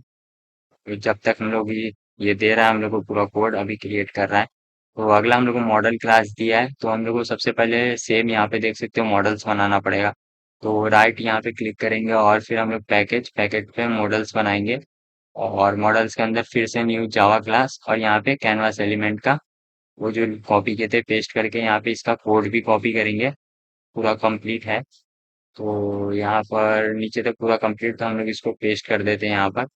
तो जब तक हम लोग ये दे रहा है हम लोग को पूरा कोड अभी क्रिएट कर रहा है। तो अगला हम लोग को मॉडल क्लास दिया है, तो हम लोग को सबसे पहले सेम यहाँ पे देख सकते हो मॉडल्स बनाना पड़ेगा। तो राइट यहाँ पे क्लिक करेंगे और फिर हम लोग पैकेज पैकेज पे मॉडल्स बनाएंगे, और मॉडल्स के अंदर फिर से न्यू जावा क्लास, और यहाँ पे कैनवास एलिमेंट का वो जो कॉपी किए थे पेस्ट करके यहाँ पे इसका कोड भी कॉपी करेंगे। पूरा कंप्लीट है, तो यहाँ पर नीचे तक पूरा कंप्लीट, तो हम लोग इसको पेस्ट कर देते हैं यहाँ पर।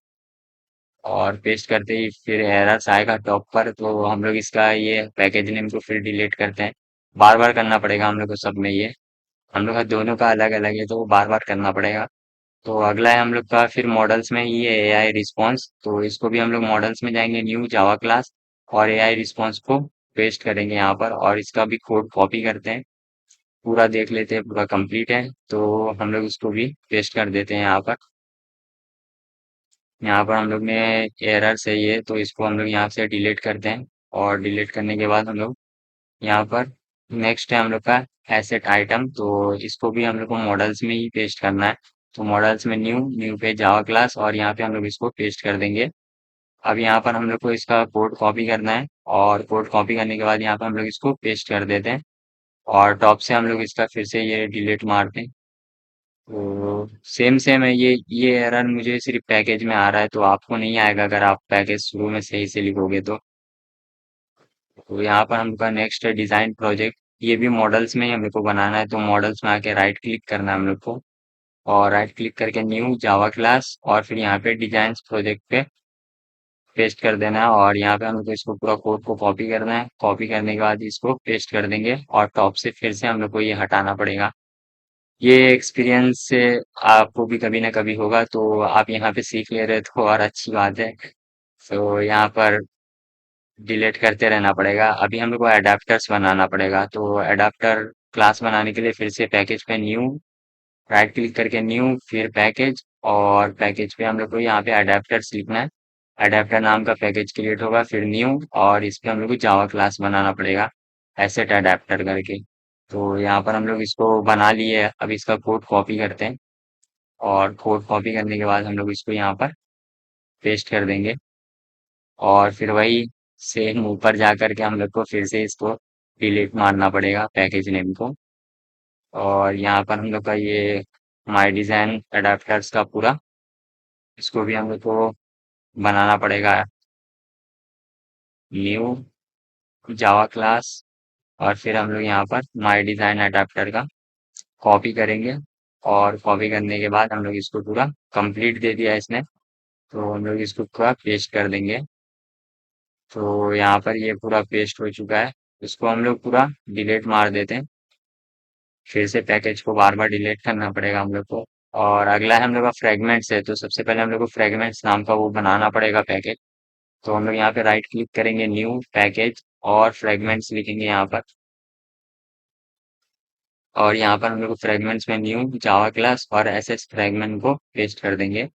और पेस्ट करते ही फिर एरर्स आएगा टॉप पर, तो हम लोग इसका ये पैकेज नेम को फिर डिलीट करते हैं। बार बार करना पड़ेगा हम लोग को सब में ये, हम लोग का दोनों का अलग अलग है तो बार बार करना पड़ेगा। तो अगला है हम लोग का फिर मॉडल्स में ही है एआई रिस्पॉन्स, तो इसको भी हम लोग मॉडल्स में जाएंगे न्यू जावा क्लास, और एआई रिस्पॉन्स को पेस्ट करेंगे यहाँ पर, और इसका भी कोड कॉपी करते हैं। पूरा देख लेते हैं पूरा कंप्लीट है, तो हम लोग इसको भी पेस्ट कर देते हैं यहाँ पर। यहाँ पर हम लोग ने एरर्स है ये, तो इसको हम लोग यहाँ से डिलीट करते हैं, और डिलीट करने के बाद हम लोग यहाँ पर नेक्स्ट है हम लोग का एसेट आइटम, तो इसको भी हम लोग को मॉडल्स में ही पेस्ट करना है। तो मॉडल्स में न्यू न्यू पे जावा क्लास, और यहाँ पे हम लोग इसको पेस्ट कर देंगे। अब यहाँ पर हम लोग को इसका कोड कॉपी करना है, और कोड कॉपी करने के बाद यहाँ पर हम लोग इसको पेस्ट कर देते हैं, और टॉप से हम लोग इसका फिर से ये डिलीट मारते हैं। तो सेम सेम है ये एरर मुझे सिर्फ पैकेज में आ रहा है, तो आपको नहीं आएगा अगर आप पैकेज शुरू में सही से लिखोगे तो यहाँ पर हम लोग का नेक्स्ट है डिजाइन प्रोजेक्ट। ये भी मॉडल्स में ही हम लोग को बनाना है, तो मॉडल्स में आके राइट क्लिक करना है हम लोग को, और राइट क्लिक करके न्यू जावा क्लास, और फिर यहाँ पे डिजाइन प्रोजेक्ट पे पेस्ट कर देना है, और यहाँ पे हम लोग को इसको पूरा कोड को कॉपी करना है। कॉपी करने के बाद इसको पेस्ट कर देंगे, और टॉप से फिर से हम लोग को ये हटाना पड़ेगा। ये एक्सपीरियंस से आपको भी कभी ना कभी होगा, तो आप यहाँ पे सीख ले रहे तो और अच्छी बात है। तो यहाँ पर डिलीट करते रहना पड़ेगा। अभी हम लोग को अडेप्टर्स बनाना पड़ेगा, तो अडेप्टर क्लास बनाने के लिए फिर से पैकेज पे न्यू राइट क्लिक करके न्यू फिर पैकेज, और पैकेज पे हम लोग को यहाँ पे अडेप्टर्स लिखना है। अडेप्टर नाम का पैकेज क्रिएट होगा, फिर न्यू, और इस पे हम लोग को जावा क्लास बनाना पड़ेगा एसेट अडेप्टर करके। तो यहाँ पर हम लोग इसको बना लिए हैं। अब इसका कोड कॉपी करते हैं, और कोड कॉपी करने के बाद हम लोग इसको यहाँ पर पेस्ट कर देंगे, और फिर वही सेम ऊपर जा करके हम लोग को फिर से इसको डिलीट मारना पड़ेगा पैकेज नेम को। और यहाँ पर हम लोग का ये माई डिजाइन अडेप्टर्स का पूरा इसको भी हम लोग को बनाना पड़ेगा न्यू जावा क्लास, और फिर हम लोग यहाँ पर माई डिजाइन अडेप्टर का कॉपी करेंगे, और कॉपी करने के बाद हम लोग इसको पूरा कंप्लीट दे दिया इसने, तो हम लोग इसको पूरा पेस्ट कर देंगे। तो यहाँ पर ये पूरा पेस्ट हो चुका है, इसको हम लोग पूरा डिलीट मार देते हैं। फिर से पैकेज को बार बार डिलीट करना पड़ेगा हम लोग को। और अगला है हम लोग का फ्रेगमेंट्स है, तो सबसे पहले हम लोग को फ्रेगमेंट्स नाम का वो बनाना पड़ेगा पैकेज। तो हम लोग यहाँ पे राइट क्लिक करेंगे न्यू पैकेज, और फ्रेगमेंट्स लिखेंगे यहाँ पर, और यहाँ पर हम लोग फ्रेगमेंट्स में न्यू जावा क्लास और एसएस फ्रेगमेंट को पेस्ट कर देंगे।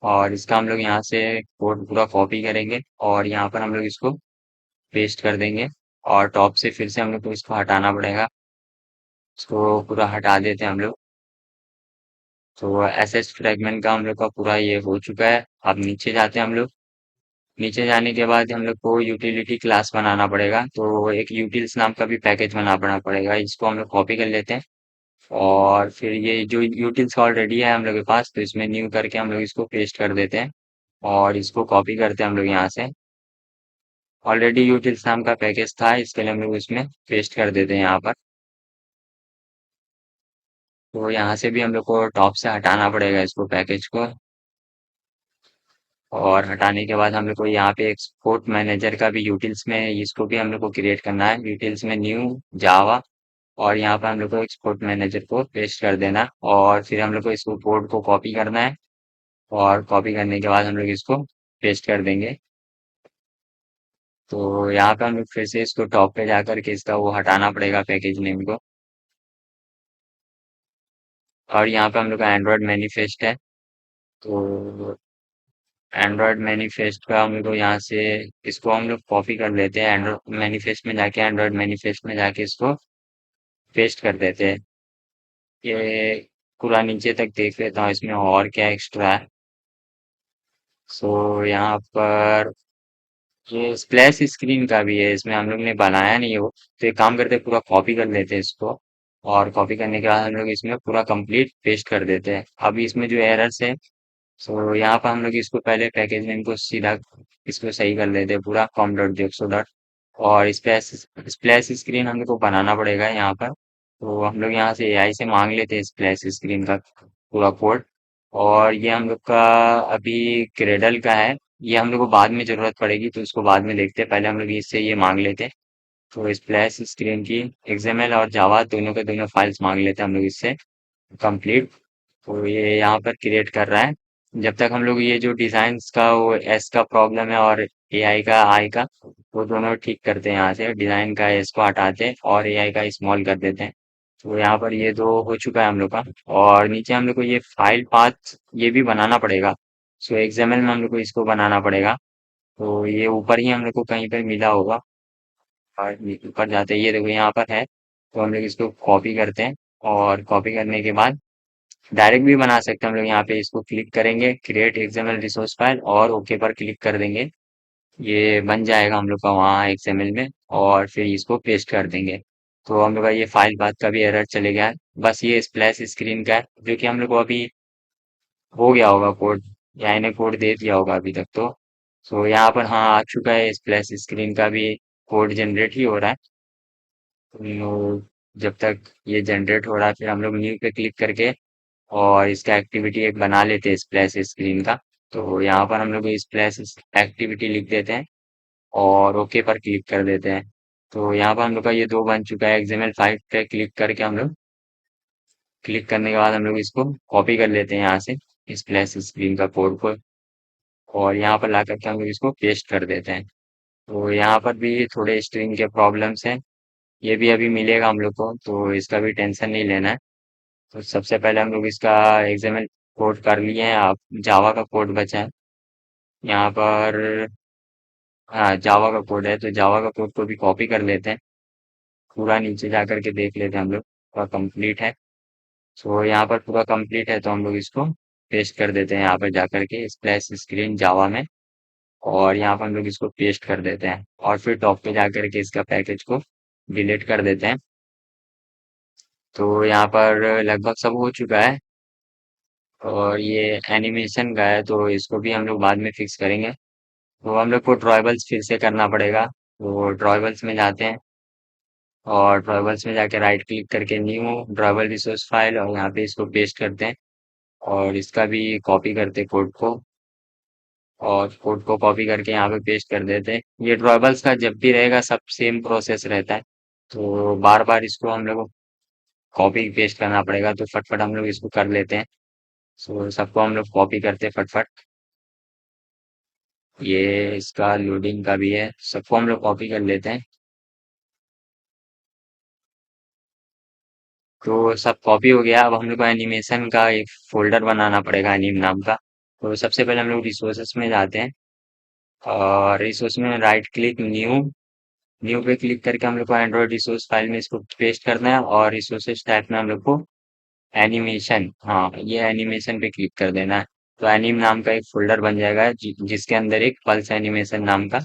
और इसका हम लोग यहाँ से कोड पूरा कॉपी करेंगे और यहाँ पर हम लोग इसको पेस्ट कर देंगे। और टॉप से फिर से हम लोग को इसको हटाना पड़ेगा। इसको पूरा हटा देते हैं हम लोग। तो एसएस फ्रेगमेंट का हम लोग का पूरा ये हो चुका है। अब नीचे जाते हैं हम लोग। नीचे जाने के बाद हम लोग को यूटिलिटी क्लास बनाना पड़ेगा। तो एक यूटिल्स नाम का भी पैकेज बनाना पड़ेगा। इसको हम लोग कॉपी कर लेते हैं। और फिर ये जो यूटिल्स ऑलरेडी है हम लोग के पास, तो इसमें न्यू करके हम लोग इसको पेस्ट कर देते हैं। और इसको कॉपी करते हैं हम लोग यहाँ से। ऑलरेडी यूटिल्स नाम का पैकेज था, इसके लिए हम लोग इसमें पेस्ट कर देते हैं यहाँ पर। तो यहाँ से भी हम लोग को टॉप से हटाना पड़ेगा इसको, पैकेज को। और हटाने के बाद हम लोग को यहाँ पे एक्सपोर्ट मैनेजर का भी यूटिल्स में इसको भी हम लोग को क्रिएट करना है। यूटिल्स में न्यू जावा, और यहाँ पर हम लोग को एक्सपोर्ट मैनेजर को पेस्ट कर देना। और फिर हम लोग को इसको कोड को कॉपी करना है। और कॉपी करने के बाद हम लोग इसको पेस्ट कर देंगे। तो यहाँ पे हम लोग फिर से इसको टॉप पे जाकर के इसका वो हटाना पड़ेगा, पैकेज नेम को। और यहाँ पे हम लोग का एंड्रॉयड मैनिफेस्ट है। तो एंड्रॉयड मैनिफेस्ट का हम लोग को यहाँ से इसको हम लोग कॉपी कर लेते हैं। एंड्रॉयड मैनिफेस्ट में जाके, एंड्रॉयड मैनिफेस्ट में जाके इसको पेस्ट कर देते हैं। ये पूरा नीचे तक देख लेता हूँ इसमें और क्या एक्स्ट्रा है। सो यहाँ पर ये स्प्लैश स्क्रीन का भी है, इसमें हम लोग ने बनाया नहीं है वो। तो एक काम करते हैं, पूरा कॉपी कर लेते हैं इसको। और कॉपी करने के बाद हम लोग इसमें पूरा कंप्लीट पेस्ट कर देते हैं। अभी इसमें जो एरर्स है, सो यहाँ पर हम लोग इसको पहले पैकेज नेम को सीधा इसको सही कर लेते हैं, पूरा कॉम डॉट जेक्सो डॉट। और स्प्लैश स्प्लैश स्क्रीन हम लोग को बनाना पड़ेगा यहाँ पर। तो हम लोग यहाँ से एआई से मांग लेते हैं स्प्लैश स्क्रीन का पूरा कोड। और ये हम लोग का अभी क्रेडल का है। ये हम लोग को बाद में जरूरत पड़ेगी, तो उसको बाद में देखते हैं। पहले हम लोग इससे ये मांग लेते हैं। तो स्प्लैश स्क्रीन की एक्सएमएल और जावा दोनों के दोनों फाइल्स मांग लेते हैं हम लोग इससे कंप्लीट। तो ये यहाँ पर क्रिएट कर रहा है। जब तक हम लोग ये जो डिजाइन्स का वो एस का प्रॉब्लम है और एआई का आई का, वो दोनों ठीक करते हैं। यहाँ से डिजाइन का एस को हटाते हैं और एआई का स्मॉल कर देते हैं। तो यहाँ पर ये दो हो चुका है हम लोग का। और नीचे हम लोग को ये फाइल पाथ ये भी बनाना पड़ेगा। सो एक्सएमएल में हम लोग को इसको बनाना पड़ेगा। तो ये ऊपर ही हम लोग को कहीं पर मिला होगा। और ऊपर जाते ही ये देखो यहाँ पर है। तो हम लोग इसको कॉपी करते हैं। और कॉपी करने के बाद डायरेक्ट भी बना सकते हैं हम लोग। यहाँ पे इसको क्लिक करेंगे, क्रिएट एक्सएमएल रिसोर्स फाइल, और ओके पर क्लिक कर देंगे। ये बन जाएगा हम लोग का वहाँ एक्सएमएल में। और फिर इसको पेस्ट कर देंगे। तो हम लोग का ये फाइल पाथ का भी एरर चले गया है। बस ये स्प्लैश स्क्रीन का है, जो कि हम लोग को अभी हो गया होगा कोड, या इन्हें कोड दे दिया होगा अभी तक तो। सो यहाँ पर हाँ आ चुका है, स्प्लैश स्क्रीन का भी कोड जनरेट ही हो रहा है। तो जब तक ये जनरेट हो रहा है, फिर हम लोग न्यू पे क्लिक करके और इसका एक्टिविटी एक बना लेते हैं स्प्लैश स्क्रीन का। तो यहाँ पर हम लोग स्प्लैश एक्टिविटी लिख देते हैं और ओके पर क्लिक कर देते हैं। तो यहाँ पर हम लोग का ये दो बन चुका है। XML5 पे क्लिक करके हम लोग, क्लिक करने के बाद हम लोग इसको कॉपी कर लेते हैं यहाँ से स्प्लैश स्क्रीन का कोड को। और यहाँ पर ला करके हम लोग इसको पेस्ट कर देते हैं। तो यहाँ पर भी थोड़े स्ट्रिंग के प्रॉब्लम्स हैं। ये भी अभी मिलेगा हम लोग को, तो इसका भी टेंशन नहीं लेना है। तो सबसे पहले हम लोग इसका एक्सएमएल कोड कर लिए हैं। आप जावा का कोड बचा है यहाँ पर। हाँ, जावा का कोड है, तो जावा का कोड को भी कॉपी कर लेते हैं। पूरा नीचे जा करके देख लेते हैं हम लोग, पूरा कंप्लीट है। सो यहाँ पर पूरा कंप्लीट है, तो हम लोग इसको पेस्ट कर देते हैं यहाँ पर जा करके स्प्लैश स्क्रीन जावा में। और यहाँ पर हम लोग इसको पेस्ट कर देते हैं। और फिर टॉप पे जा करके इसका पैकेज को डिलीट कर देते हैं। तो यहाँ पर लगभग सब हो चुका है। और ये एनिमेशन का है, तो इसको भी हम लोग बाद में फिक्स करेंगे। तो हम लोग को ड्रॉयबल्स फिर से करना पड़ेगा। तो ड्रॉयबल्स में जाते हैं। और ड्रॉयबल्स में जाके राइट क्लिक करके न्यू ड्रॉयबल रिसोर्स फाइल, और यहाँ पे इसको पेस्ट करते हैं। और इसका भी कॉपी करते हैं कोड को। और कोड को कॉपी करके यहाँ पे पेस्ट कर देते हैं। ये ड्रॉयबल्स का जब भी रहेगा सब सेम प्रोसेस रहता है। तो बार बार इसको हम लोग कॉपी पेस्ट करना पड़ेगा, तो फटफट हम लोग इसको कर लेते हैं। सो सबको हम लोग कॉपी करते हैं फटफट। ये इसका लोडिंग का भी है, सबको हम लोग कॉपी कर लेते हैं। तो सब कॉपी हो गया। अब हम लोग को एनिमेशन का एक फोल्डर बनाना पड़ेगा एनिम नाम का। तो सबसे पहले हम लोग रिसोर्सेस में जाते हैं और रिसोर्स में राइट क्लिक न्यू, न्यू पे क्लिक करके हम लोग को एंड्रॉइड रिसोर्स फाइल में इसको पेस्ट करना है और रिसोर्सेज टाइप में हम लोग को एनिमेशन, हाँ ये एनिमेशन पे क्लिक कर देना है। तो एनिम नाम का एक फोल्डर बन जाएगा जिसके अंदर एक पल्स एनिमेशन नाम का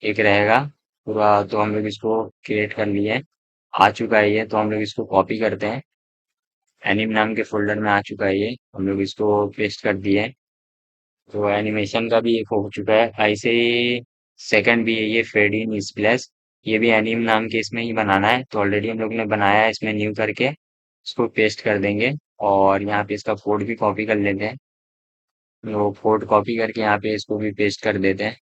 एक रहेगा पूरा। तो हम लोग इसको क्रिएट कर लिए हैं, आ चुका है ये। तो हम लोग इसको कॉपी करते हैं, एनिम नाम के फोल्डर में आ चुका है ये, हम लोग इसको पेस्ट कर दिए हैं। तो एनिमेशन का भी एक हो चुका है। ऐसे ही सेकंड भी है ये फेड इन स्प्लैश, ये भी एनिम नाम के इसमें ही बनाना है। तो ऑलरेडी हम लोग ने बनाया है, इसमें न्यू करके इसको पेस्ट कर देंगे और यहाँ पे इसका कोड भी कॉपी कर लेते हैं। वो कोड कॉपी करके यहाँ पे इसको भी पेस्ट कर देते हैं।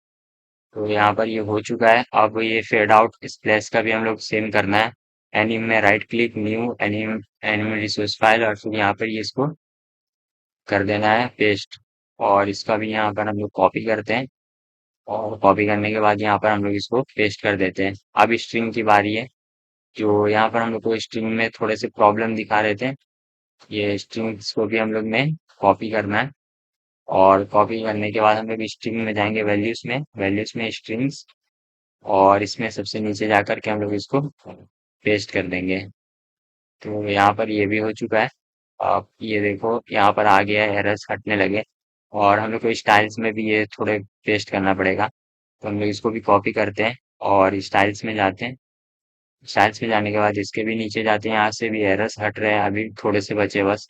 तो यहाँ पर ये हो चुका है। अब ये फेड आउट स्प्लैश का भी हम लोग सेम करना है। एनिम में right click new एनिम, एनिम resource file और फिर यहाँ पर ये इसको कर देना है पेस्ट। और इसका भी यहाँ पर हम लोग कॉपी करते हैं और कॉपी करने के बाद यहाँ पर हम लोग इसको पेस्ट कर देते हैं। अब स्ट्रिंग की बारी है। जो यहाँ पर हम लोग को स्ट्रिंग में थोड़े से प्रॉब्लम दिखा रहे थे, ये स्ट्रिंग्स को भी हम लोग ने कॉपी करना है। और कॉपी करने के बाद हम लोग स्ट्रिंग में जाएंगे, वैल्यूज में, वैल्यूज में स्ट्रिंग्स, और इसमें सबसे नीचे जाकर के हम लोग इसको पेस्ट कर देंगे। तो यहाँ पर ये भी हो चुका है। आप ये देखो यहाँ पर आ गया है, एरर्स हटने लगे। और हम लोग को स्टाइल्स में भी ये थोड़े पेस्ट करना पड़ेगा। तो हम लोग इसको भी कॉपी करते हैं और स्टाइल्स में जाते हैं। स्टाइल्स में जाने के बाद इसके भी नीचे जाते हैं, यहाँ से भी एरर्स हट रहे हैं, अभी थोड़े से बचे बस।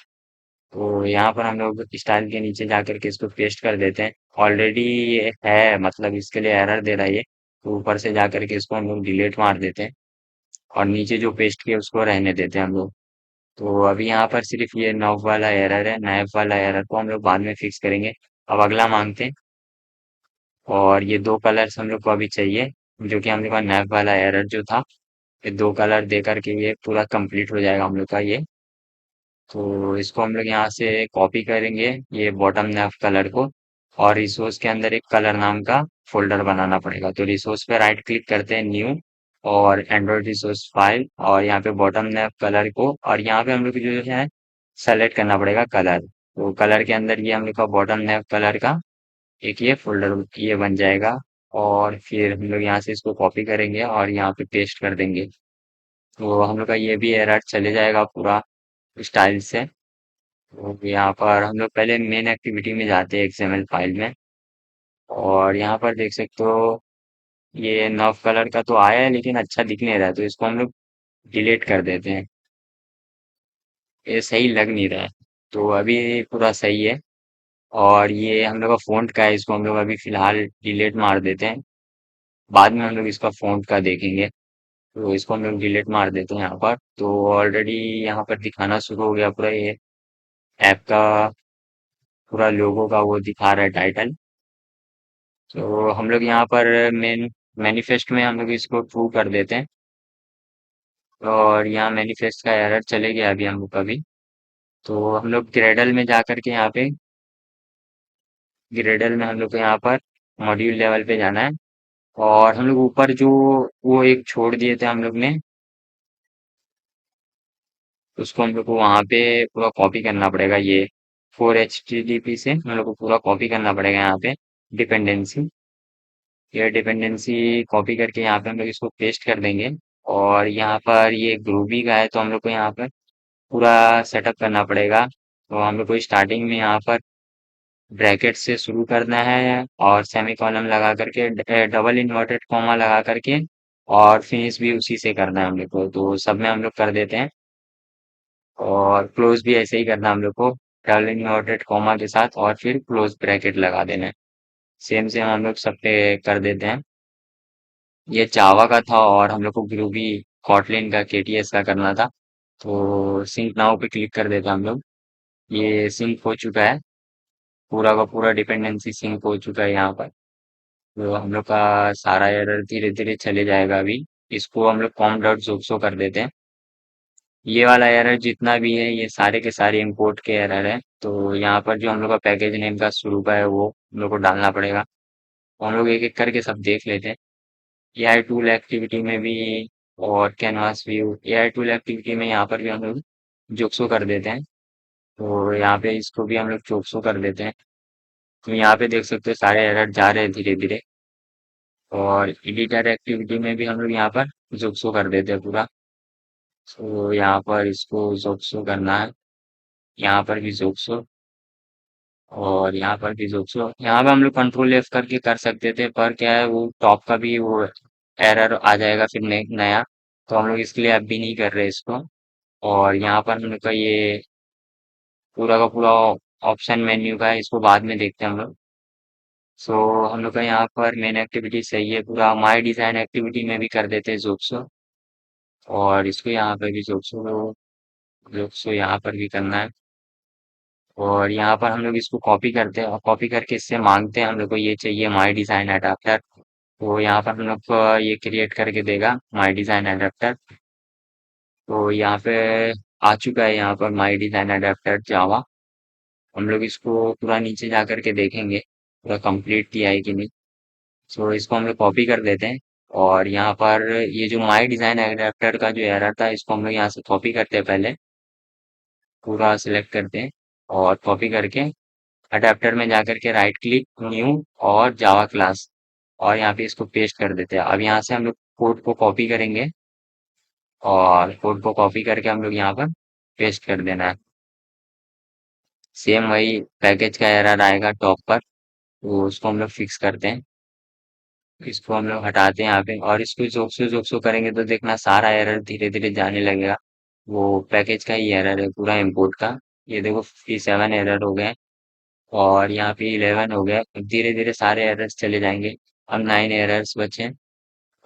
तो यहाँ पर हम लोग स्टाइल के नीचे जाकर के इसको पेस्ट कर देते हैं। ऑलरेडी ये है, मतलब इसके लिए एरर दे रहा है ये। तो ऊपर से जाकर के इसको हम लोग डिलीट मार देते हैं और नीचे जो पेस्ट किया उसको रहने देते हैं हम लोग। तो अभी यहाँ पर सिर्फ ये नॉब वाला एरर है, नैब वाला एरर को हम लोग बाद में फिक्स करेंगे। अब अगला मांगते हैं, और ये दो कलर्स हम लोग को अभी चाहिए, जो कि हम लोग का नैब वाला एरर जो था, ये दो कलर दे करके ये पूरा कंप्लीट हो जाएगा हम लोग का ये। तो इसको हम लोग यहाँ से कॉपी करेंगे ये बॉटम नैफ कलर को, और रिसोर्स के अंदर एक कलर नाम का फोल्डर बनाना पड़ेगा। तो रिसोर्स पे राइट क्लिक करते हैं, न्यू, और एंड्रॉइड रिसोर्स फाइल, और यहाँ पे बॉटम नैफ कलर को, और यहाँ पे हम लोग को जो है सेलेक्ट करना पड़ेगा कलर। तो कलर के अंदर ये हम लोग का बॉटम नैफ कलर का एक ये फोल्डर ये बन जाएगा। और फिर हम लोग यहाँ से इसको कॉपी करेंगे और यहाँ पे पेस्ट कर देंगे। तो हम लोग का ये भी एरर चले जाएगा पूरा स्टाइल से। तो यहाँ पर हम लोग पहले मेन एक्टिविटी में जाते हैं एक्सएमएल फाइल में, और यहाँ पर देख सकते हो ये नव कलर का तो आया है लेकिन अच्छा दिख नहीं रहा है, तो इसको हम लोग डिलीट कर देते हैं। ये सही लग नहीं रहा है। तो अभी पूरा सही है। और ये हम लोग का फ़ॉन्ट का है, इसको हम लोग अभी फिलहाल डिलीट मार देते हैं, बाद में हम लोग इसका फ़ॉन्ट का देखेंगे। तो इसको हम लोग डिलीट मार देते हैं यहाँ पर। तो ऑलरेडी यहाँ पर दिखाना शुरू हो गया पूरा ये ऐप का, पूरा लोगो का वो दिखा रहा है टाइटल। तो हम लोग यहाँ पर मेन मैनिफेस्ट में हम लोग इसको ट्रू कर देते हैं। और यहाँ मैनिफेस्ट का एरर चले गया अभी हम लोग का भी। तो हम लोग ग्रेडल में जा करके यहाँ पे, ग्रेडल में हम लोग को यहाँ पर मॉड्यूल लेवल पे जाना है। और हम लोग ऊपर जो वो एक छोड़ दिए थे हम लोग ने, उसको हम लोग को वहाँ पे पूरा कॉपी करना पड़ेगा। ये 4 HTTP से हम लोग को पूरा कॉपी करना पड़ेगा यहाँ पे डिपेंडेंसी। ये डिपेंडेंसी कॉपी करके यहाँ पे हम लोग इसको पेस्ट कर देंगे। और यहाँ पर ये ग्रूबी का है, तो हम लोग को यहाँ पर पूरा सेटअप करना पड़ेगा। तो हम लोग को स्टार्टिंग में यहाँ पर ब्रैकेट से शुरू करना है और सेमी कॉलम लगा करके डबल इन्वर्टेड कॉमा लगा करके, और फिनिश भी उसी से करना है हम लोग को। तो सब में हम लोग कर देते हैं। और क्लोज भी ऐसे ही करना है हम लोग को, डबल इन्वर्टेड कॉमा के साथ, और फिर क्लोज ब्रैकेट लगा देना है। सेम सेम हम लोग सब पे कर देते हैं। ये जावा का था और हम लोग को ग्रूबी कॉटलिन का केटीएस का करना था। तो सिंक नाउ पे क्लिक कर देते हैं हम लोग। ये सिंक हो चुका है, पूरा का पूरा डिपेंडेंसी सिंक हो चुका है यहाँ पर। तो हम लोग का सारा एरर धीरे धीरे चले जाएगा अभी। इसको हम लोग कॉम डॉट जोक्सो कर देते हैं। ये वाला एरर जितना भी है ये सारे के सारे इंपोर्ट के एरर है। तो यहाँ पर जो हम लोग का पैकेज नेम का स्वरूप है वो हम लोग को डालना पड़ेगा। तो हम लोग एक एक करके सब देख लेते हैं। एआई टूल एक्टिविटी में भी, और canvas view AI tool activity में यहाँ पर भी हम लोग जोक्सो कर देते हैं। तो यहाँ पे इसको भी हम लोग जोक्सो कर देते हैं। तो यहाँ पे देख सकते हो सारे एरर जा रहे हैं धीरे धीरे। और एडिटर एक्टिविटी में भी हम लोग यहाँ पर जोक्सो कर देते हैं पूरा। तो यहाँ पर इसको जोक्सो करना है, यहाँ पर भी जोक्सो, और यहाँ पर भी जोक्सो। यहाँ पे हम लोग कंट्रोल एफ करके कर सकते थे, पर क्या है वो टॉप का भी वो एरर आ जाएगा फिर नया। तो हम लोग इसके लिए अब भी नहीं कर रहे इसको। और यहाँ पर हम लोग का ये पूरा का पूरा ऑप्शन मेन्यू का है, इसको बाद में देखते हैं हम लोग। सो हम लोग का यहाँ पर मेन एक्टिविटी सही है, पूरा माई डिजाइन एक्टिविटी में भी कर देते हैं जोक्सो। और इसको यहाँ पर भी जोक्सो, जोक्सो यहाँ पर भी करना है। और यहाँ पर हम लोग इसको कॉपी करते हैं, और कॉपी करके इससे मांगते हैं हम लोग को ये चाहिए माई डिजाइन अडेप्टर। तो यहाँ पर हम लोग को ये क्रिएट करके देगा माई डिजाइन अडेप्टर। तो यहाँ पे आ चुका है यहाँ पर माई डिजाइन अडेप्टर जावा। हम लोग इसको पूरा नीचे जा करके देखेंगे पूरा कंप्लीट किया है कि नहीं। सो इसको हम लोग कॉपी कर देते हैं। और यहाँ पर ये जो माई डिजाइन अडेप्टर का जो एरर था, इसको हम लोग यहाँ से कॉपी करते हैं पहले, पूरा सिलेक्ट करते हैं और कॉपी करके अडेप्टर में जाकर के राइट क्लिक न्यू और जावा क्लास, और यहाँ पे इसको पेस्ट कर देते हैं। अब यहाँ से हम लोग कोड को कॉपी करेंगे, और कोड को कॉपी करके हम लोग यहाँ पर पेस्ट कर देना है। सेम वही पैकेज का एरर आएगा टॉप पर, तो उसको हम लोग फिक्स करते हैं। इसको हम लोग हटाते हैं यहाँ पे, और इसको जोक्सो जोक्सो करेंगे तो देखना सारा एरर धीरे धीरे जाने लगेगा। वो पैकेज का ही एरर है पूरा इम्पोर्ट का। ये देखो 57 एरर हो गए, और यहाँ पे 11 हो गया। धीरे धीरे सारे एरर्स चले जाएंगे। अब 9 एरर्स बचे हैं।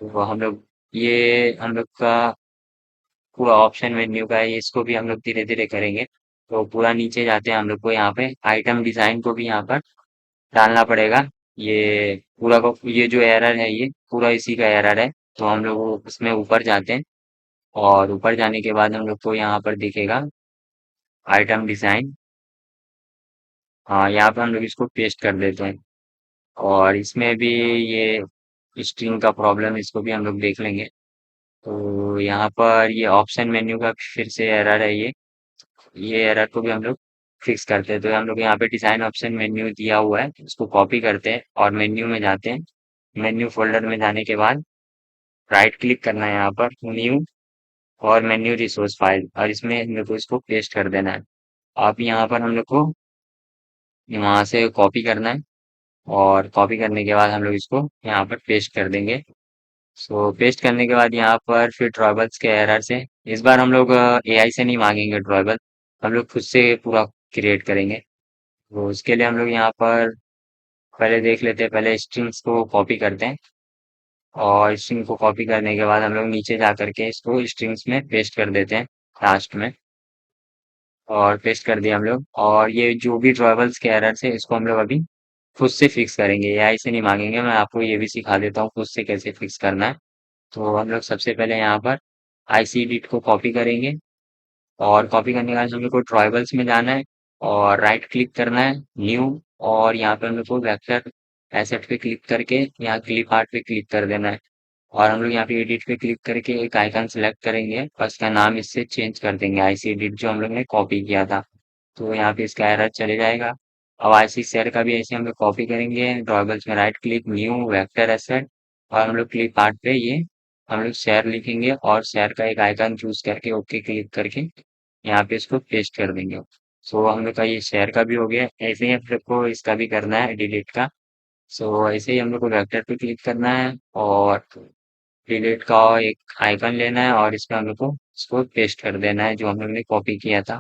तो वो हम लोग, ये हम लोग का पूरा ऑप्शन मेन्यू का है, इसको भी हम लोग धीरे धीरे करेंगे। तो पूरा नीचे जाते हैं, हम लोग को यहाँ पे आइटम डिजाइन को भी यहाँ पर डालना पड़ेगा। ये पूरा को, ये जो एरर है ये पूरा इसी का एरर है। तो हम लोग उसमें ऊपर जाते हैं, और ऊपर जाने के बाद हम लोग को यहाँ पर दिखेगा आइटम डिजाइन। हाँ, यहाँ पे हम लोग इसको पेस्ट कर देते हैं। और इसमें भी ये स्ट्रिंग का प्रॉब्लम, इसको भी हम लोग देख लेंगे। तो यहाँ पर ये ऑप्शन मेन्यू का फिर से एरर है ये एरर को भी हम लोग फिक्स करते हैं। तो हम लोग यहाँ पे डिजाइन ऑप्शन मेन्यू दिया हुआ है, इसको कॉपी करते हैं और मेन्यू में जाते हैं। मेन्यू फोल्डर में जाने के बाद राइट क्लिक करना है यहाँ पर न्यू, और मेन्यू रिसोर्स फाइल, और इसमें हम लोग को इसको पेस्ट कर देना है। अब यहाँ पर हम लोग को वहां से कॉपी करना है, और कॉपी करने के बाद हम लोग इसको यहाँ पर पेस्ट कर देंगे। सो पेस्ट करने के बाद यहाँ पर फिर ड्रॉयबल्स के एरर से, इस बार हम लोग एआई से नहीं मांगेंगे ड्रॉयबल, हम लोग खुद से पूरा क्रिएट करेंगे। तो उसके लिए हम लोग यहाँ पर पहले देख लेते हैं, पहले स्ट्रिंग्स को कॉपी करते हैं। और स्ट्रिंग को कॉपी करने के बाद हम लोग नीचे जा करके इसको स्ट्रिंग्स में पेस्ट कर देते हैं लास्ट में। और पेस्ट कर दिया हम लोग, और ये जो भी ड्रॉयबल्स के एरर्स है इसको हम लोग अभी खुद से फिक्स करेंगे, एआई से नहीं मांगेंगे। मैं आपको ये भी सिखा देता हूँ खुद से कैसे फिक्स करना है। तो हम लोग सबसे पहले यहाँ पर आईसीडिट को कॉपी करेंगे, और कॉपी करने के बाद हम लोग को ट्राइबल्स में जाना है, और राइट क्लिक करना है न्यू, और यहाँ पे हम लोग को वेक्टर एसेट पे क्लिक करके यहाँ क्लिप आर्ट पे क्लिक कर देना है। और हम लोग यहाँ पे एडिट पे क्लिक करके एक आइकन सेलेक्ट करेंगे, और इसका नाम इससे चेंज कर देंगे आईसी एडिट, जो हम लोग ने कॉपी किया था। तो यहाँ पे इसका एरर चले जाएगा। अब आईसी शेयर का भी ऐसे हम लोग कॉपी करेंगे, ड्रॉयबल्स में right click new vector asset, और हम लोग क्लिप आर्ट पे ये हम लोग शेयर लिखेंगे, और शेयर का एक आइकन चूज करके ओके क्लिक करके यहाँ पे इसको पेस्ट कर देंगे। सो हम लोग का ये शेयर का भी हो गया। ऐसे ही हम लोग को इसका भी करना है डिलीट का। सो ऐसे ही हम लोग को वेक्टर पे क्लिक करना है, और डिलीट का एक आइकन लेना है, और इसमें हम लोग को इसको पेस्ट कर देना है जो हम लोग ने कॉपी किया था।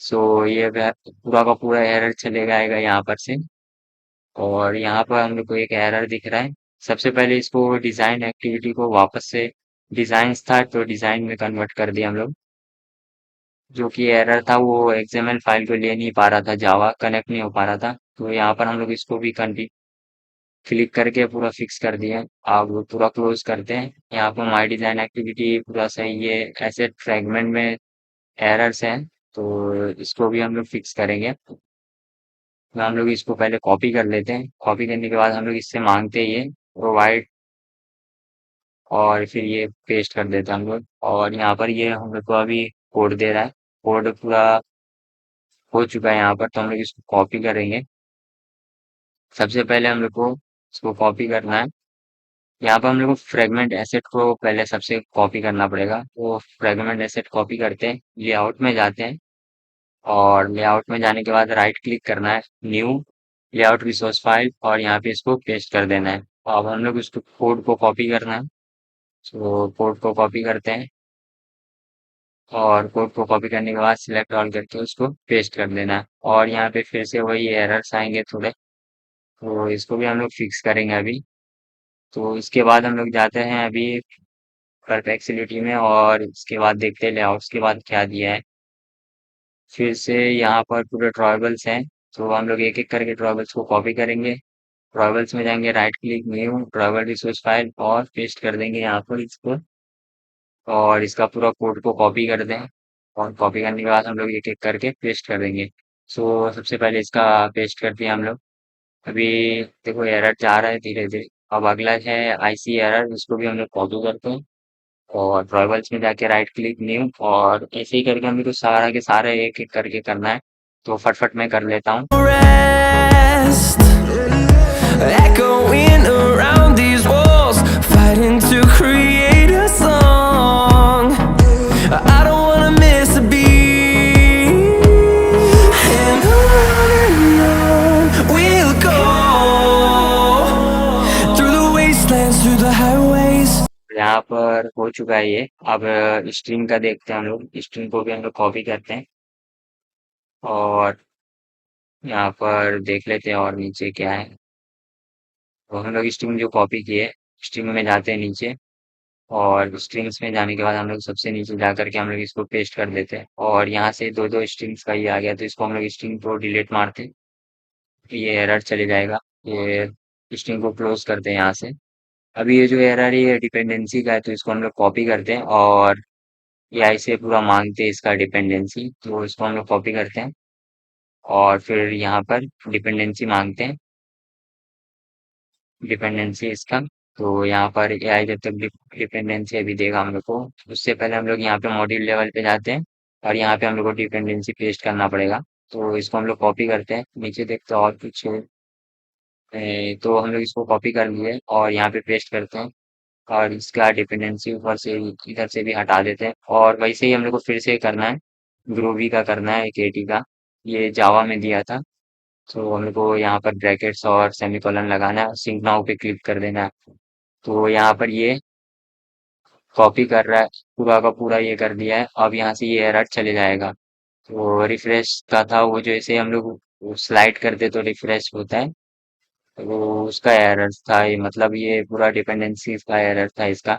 सो ये पूरा का पूरा एरर चले जाएगा यहाँ पर से। और यहाँ पर हम लोग को एक एरर दिख रहा है। सबसे पहले इसको डिजाइन एक्टिविटी को वापस से, डिजाइन था तो डिजाइन में कन्वर्ट कर दिया हम लोग। जो कि एरर था वो एक्सएमएल फाइल को ले नहीं पा रहा था, जावा कनेक्ट नहीं हो पा रहा था। तो यहाँ पर हम लोग इसको भी क्लिक करके पूरा फिक्स कर दिया। अब वो पूरा क्लोज करते हैं। यहाँ पर माई डिजाइन एक्टिविटी पूरा सही है, ऐसे फ्रेगमेंट में एरर्स हैं, तो इसको भी हम लोग फिक्स करेंगे। तो हम लोग इसको पहले कॉपी कर लेते हैं, कॉपी करने के बाद हम लोग इससे मांगते हैं ये प्रोवाइड, और फिर ये पेस्ट कर देते हैं हम लोग। और यहाँ पर ये हम लोग को अभी कोड दे रहा है, कोड पूरा हो चुका है यहाँ पर, तो हम लोग इसको कॉपी करेंगे। सबसे पहले हम लोग को इसको कॉपी करना है। यहाँ पर हम लोग को फ्रेगमेंट एसेट को पहले सबसे कॉपी करना पड़ेगा, तो फ्रेगमेंट एसेट कॉपी करते हैं, लेआउट में जाते हैं, और लेआउट में जाने के बाद राइट क्लिक करना है, न्यू लेआउट रिसोर्स फाइल, और यहाँ पे इसको पेस्ट कर देना है। अब हम लोग इसको कोड को कॉपी करना है, तो कोड को कॉपी करते हैं, और कोड को कॉपी करने के बाद सिलेक्ट ऑल करके उसको पेस्ट कर देना है। और यहाँ पे फिर से वही एरर्स आएंगे थोड़े, तो इसको भी हम लोग फिक्स करेंगे अभी। तो इसके बाद हम लोग जाते हैं अभी परप्लेक्सिटी में, और इसके बाद देखते हैं लेआउट्स के बाद क्या दिया है। फिर से यहाँ पर पूरे ट्राइबल्स हैं, तो हम लोग एक एक करके ट्राइबल्स को कॉपी करेंगे। ट्राइबल्स में जाएंगे, right click, new tribal resource file, और पेस्ट कर देंगे यहाँ पर इसको, और इसका पूरा कोड को कॉपी कर दें। और कॉपी करने के बाद हम लोग एक एक करके पेस्ट कर देंगे। सो सबसे पहले इसका पेस्ट कर दिया हम लोग। अभी देखो एरर जा रहा है धीरे धीरे। अब अगला है आईसी एरर, इसको भी हम लोग कॉपी करते हैं, और ट्राइबल्स में जाके राइट क्लिक, न्यू, और ऐसे ही करके हमें तो सारा के सारे एक एक करके करना है। तो फटफट मैं कर लेता हूँ। Rest, echoing around these walls, fighting to create a song. I don't wanna miss a beat, and on we'll go, through the wastelands, through the highways. यहाँ पर हो चुका है ये। अब स्ट्रिंग का देखते हैं हम लोग। स्ट्रिंग को भी हम लोग कॉपी करते हैं, और यहाँ पर देख लेते हैं और नीचे क्या है। तो हम लोग स्ट्रिंग जो कॉपी किए, स्ट्रिंग में जाते हैं नीचे, और स्ट्रिंग्स में जाने के बाद हम लोग सबसे नीचे जा करके हम लोग इसको पेस्ट कर देते हैं। और यहाँ से दो दो स्ट्रिंग्स का ये आ गया, तो इसको हम लोग स्ट्रिंग को डिलीट मारते हैं, तो ये एरर चले जाएगा। ये स्ट्रिंग को क्लोज करते हैं यहाँ से। अभी ये जो एरर है ये डिपेंडेंसी का है, तो इसको हम लोग कॉपी करते हैं, और एआई से पूरा मांगते हैं इसका डिपेंडेंसी, तो इसको हम लोग कॉपी करते हैं, और फिर यहाँ पर डिपेंडेंसी मांगते हैं, डिपेंडेंसी इसका। तो यहाँ पर एआई जब तक डिपेंडेंसी अभी देगा हम लोग को, उससे पहले हम लोग यहाँ पे मॉड्यूल लेवल पे जाते हैं, और यहाँ पे हम लोग को डिपेंडेंसी पेस्ट करना पड़ेगा। तो इसको हम लोग कॉपी करते हैं, नीचे देखते हैं और कुछ तो हम लोग इसको कॉपी कर लिए और यहाँ पे पेस्ट करते हैं, और इसका डिपेंडेंसी ऊपर से इधर से भी हटा देते हैं। और वैसे ही हम लोग को फिर से करना है, ग्रूवी का करना है, केटी का। ये जावा में दिया था, तो हम लोग को यहाँ पर ब्रैकेट्स और सेमीकोलन लगाना है, सिंक नाउ पे क्लिक कर देना है। तो यहाँ पर ये कॉपी कर रहा है, पूरा का पूरा ये कर दिया है। अब यहाँ से ये एरर चले जाएगा। तो रिफ्रेश का था वो, जैसे हम लोग स्लाइड करते तो रिफ्रेश होता है, तो वो उसका एरर था ये, मतलब ये पूरा डिपेंडेंसी का एरर था इसका।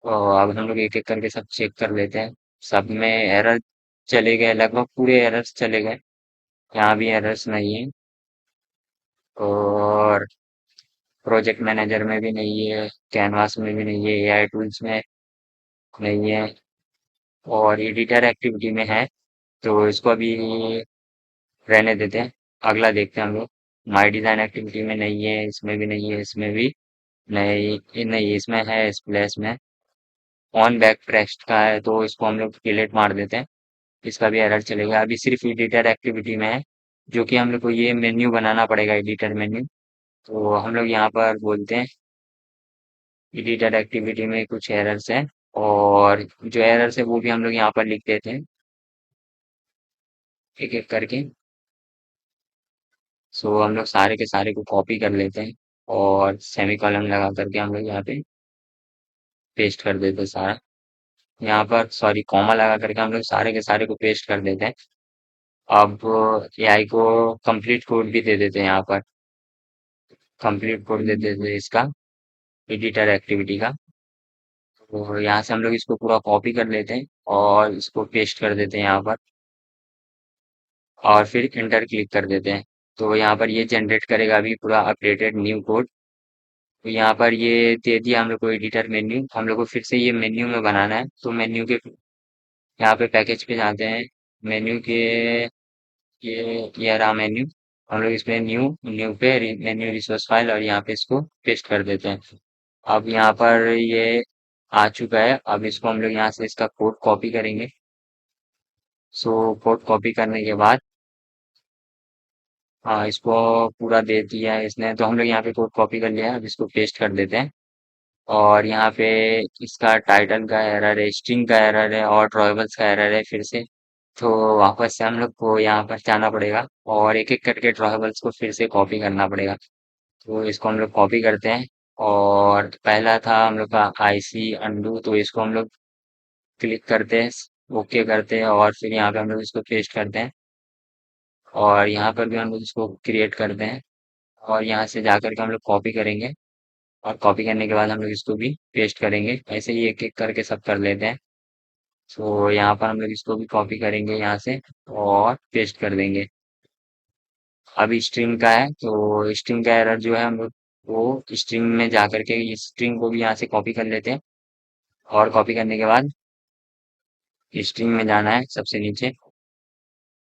तो अब हम लोग एक एक करके सब चेक कर लेते हैं। सब में एरर चले गए, लगभग पूरे एरर्स चले गए, यहाँ भी एरर्स नहीं है। और प्रोजेक्ट मैनेजर में भी नहीं है, कैनवास में भी नहीं है, एआई टूल्स में नहीं है, और एडिटर एक्टिविटी में है। तो इसको अभी रहने देते हैं, अगला देखते हैं हम लोग। माई डिजाइन एक्टिविटी में नहीं है, इसमें भी नहीं है, इसमें भी नहीं, ये नहीं, इसमें है स्प्लैश में। ऑन बैक प्रेस्ट का है, तो इसको हम लोग डिलीट मार देते हैं, इसका भी एरर चलेगा। अभी सिर्फ एडिटर एक्टिविटी में है, जो कि हम लोग को ये मेन्यू बनाना पड़ेगा, एडिटर मेन्यू। तो हम लोग यहाँ पर बोलते हैं एडिटर एक्टिविटी में कुछ एरर्स हैं, और जो एरर्स है वो भी हम लोग यहाँ पर लिख देते हैं एक एक करके। सो हम लोग सारे के सारे को कॉपी कर लेते हैं, और सेमी कॉलम लगा करके हम लोग यहाँ पे पेस्ट कर देते हैं सारा। यहाँ पर सॉरी कॉमा लगा करके हम लोग सारे के सारे को पेस्ट कर देते हैं। अब एआई को कंप्लीट कोड भी दे देते हैं, यहाँ पर कंप्लीट कोड दे देते हैं इसका, एडिटर एक्टिविटी का। तो यहाँ से हम लोग इसको पूरा कॉपी कर लेते हैं, और इसको पेस्ट कर देते हैं यहाँ पर, और फिर इंटर क्लिक कर देते हैं। तो यहाँ पर ये जनरेट करेगा अभी पूरा अपडेटेड न्यू कोड। तो यहाँ पर ये दे दिया हम लोग को एडिटर मेन्यू, हम लोग को फिर से ये मेन्यू में बनाना है। तो मेन्यू के यहाँ पे पैकेज पे जाते हैं, मेन्यू के ये रहा मेन्यू। हम लोग इसमें न्यू न्यू पे मेन्यू रिसोर्स फाइल, और यहाँ पे इसको पेस्ट कर देते हैं। अब यहाँ पर ये आ चुका है, अब इसको हम लोग यहाँ से इसका कोड कॉपी करेंगे, सो कोड कॉपी करने के बाद हाँ, इसको पूरा दे दिया है इसने, तो हम लोग यहाँ पे कोड कॉपी कर लिया है। अब इसको पेस्ट कर देते हैं। और यहाँ पे इसका टाइटल का एरर है, स्ट्रिंग का एरर है और ड्रॉवेबल्स का एरर है फिर से। तो वापस से हम लोग को यहाँ पर जाना पड़ेगा और एक एक करके ड्रॉवेबल्स को फिर से कॉपी करना पड़ेगा। तो इसको हम लोग कॉपी करते हैं। और पहला था हम लोग का आईसी अंडू, तो इसको हम लोग क्लिक करते हैं, ओके करते हैं और फिर यहाँ पे हम लोग इसको पेस्ट करते हैं। और यहाँ पर भी हम लोग इसको क्रिएट करते हैं और यहाँ से जाकर के हम लोग कॉपी करेंगे। और कॉपी करने के बाद हम लोग इसको भी पेस्ट करेंगे, ऐसे ही एक एक करके सब कर लेते हैं। तो यहाँ पर हम लोग इसको भी कॉपी करेंगे यहाँ से और पेस्ट कर देंगे। अब स्ट्रिंग का है, तो स्ट्रिंग का एरर जो है हम लोग वो स्ट्रिंग में जा करके इस स्ट्रिंग को भी यहाँ से कॉपी कर लेते हैं। और कॉपी करने के बाद स्ट्रिंग में जाना है सबसे नीचे।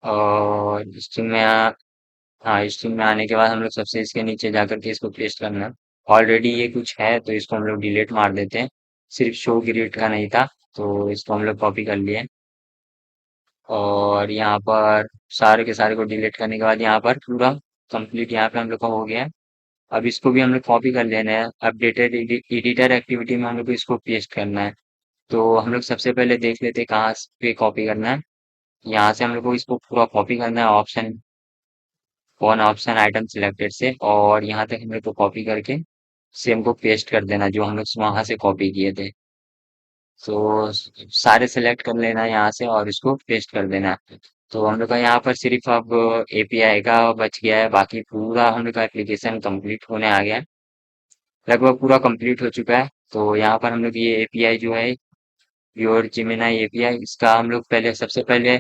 और स्ट्रिंग में हाँ, स्ट्रिंग में आने के बाद हम लोग सबसे इसके नीचे जाकर के इसको पेस्ट करना है। ऑलरेडी ये कुछ है तो इसको हम लोग डिलीट मार देते हैं, सिर्फ शो क्रिएट का नहीं था। तो इसको हम लोग कॉपी कर लिए। और यहाँ पर सारे के सारे को डिलीट करने के बाद यहाँ पर पूरा कंप्लीट यहाँ पे हम लोग का हो गया है। अब इसको भी हम लोग कॉपी कर लेना है, अपडेटेड एडिटर एक्टिविटी में हम लोग को इसको पेस्ट करना है। तो हम लोग सबसे पहले देख लेते हैं कहाँ पे कॉपी करना है। यहाँ से हम लोग को इसको पूरा कॉपी करना है, option one option item selected से, और यहाँ तक हम लोग को कॉपी करके सेम को पेस्ट कर देना जो हम लोग वहां से कॉपी किए थे। तो सारे सिलेक्ट कर लेना है यहाँ से और इसको पेस्ट कर देना है। तो हम लोग का यहाँ पर सिर्फ अब एपीआई का बच गया है, बाकी पूरा हम लोग का एप्लीकेशन कंप्लीट होने आ गया है, लगभग पूरा कंप्लीट हो चुका है। तो यहाँ पर हम लोग ये एपीआई जो है योर जिमिनाई एपीआई, इसका हम लोग पहले सबसे पहले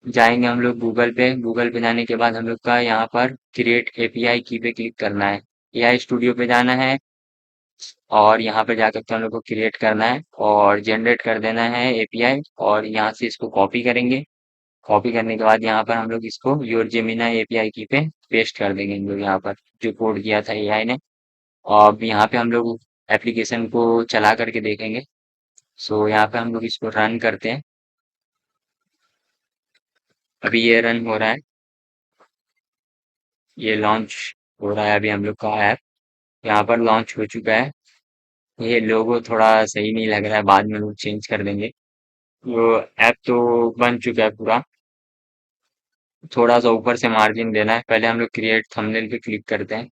जाएंगे हम लोग गूगल पे जाने के बाद हम लोग का यहाँ पर क्रिएट एपीआई की पे क्लिक करना है, एआई स्टूडियो पे जाना है और यहाँ पे जाकर के हम लोग को क्रिएट करना है और जनरेट कर देना है एपीआई। और यहाँ से इसको कॉपी करेंगे। कॉपी करने के बाद यहाँ पर हम लोग इसको योर जेमिना एपीआई की पे पेस्ट कर देंगे हम लोग यहाँ पर, जो कोड किया था एआई ने। और अब यहाँ पे हम लोग एप्लीकेशन को चला करके देखेंगे। सो यहाँ पे हम लोग इसको रन करते हैं। अभी ये रन हो रहा है, ये लॉन्च हो रहा है अभी हम लोग का ऐप, यहाँ पर लॉन्च हो चुका है। ये लोगो थोड़ा सही नहीं लग रहा है, बाद में लोग चेंज कर देंगे। वो ऐप तो बन चुका है पूरा। थोड़ा सा ऊपर से मार्जिन देना है, पहले हम लोग क्रिएट थंबनेल पे क्लिक करते हैं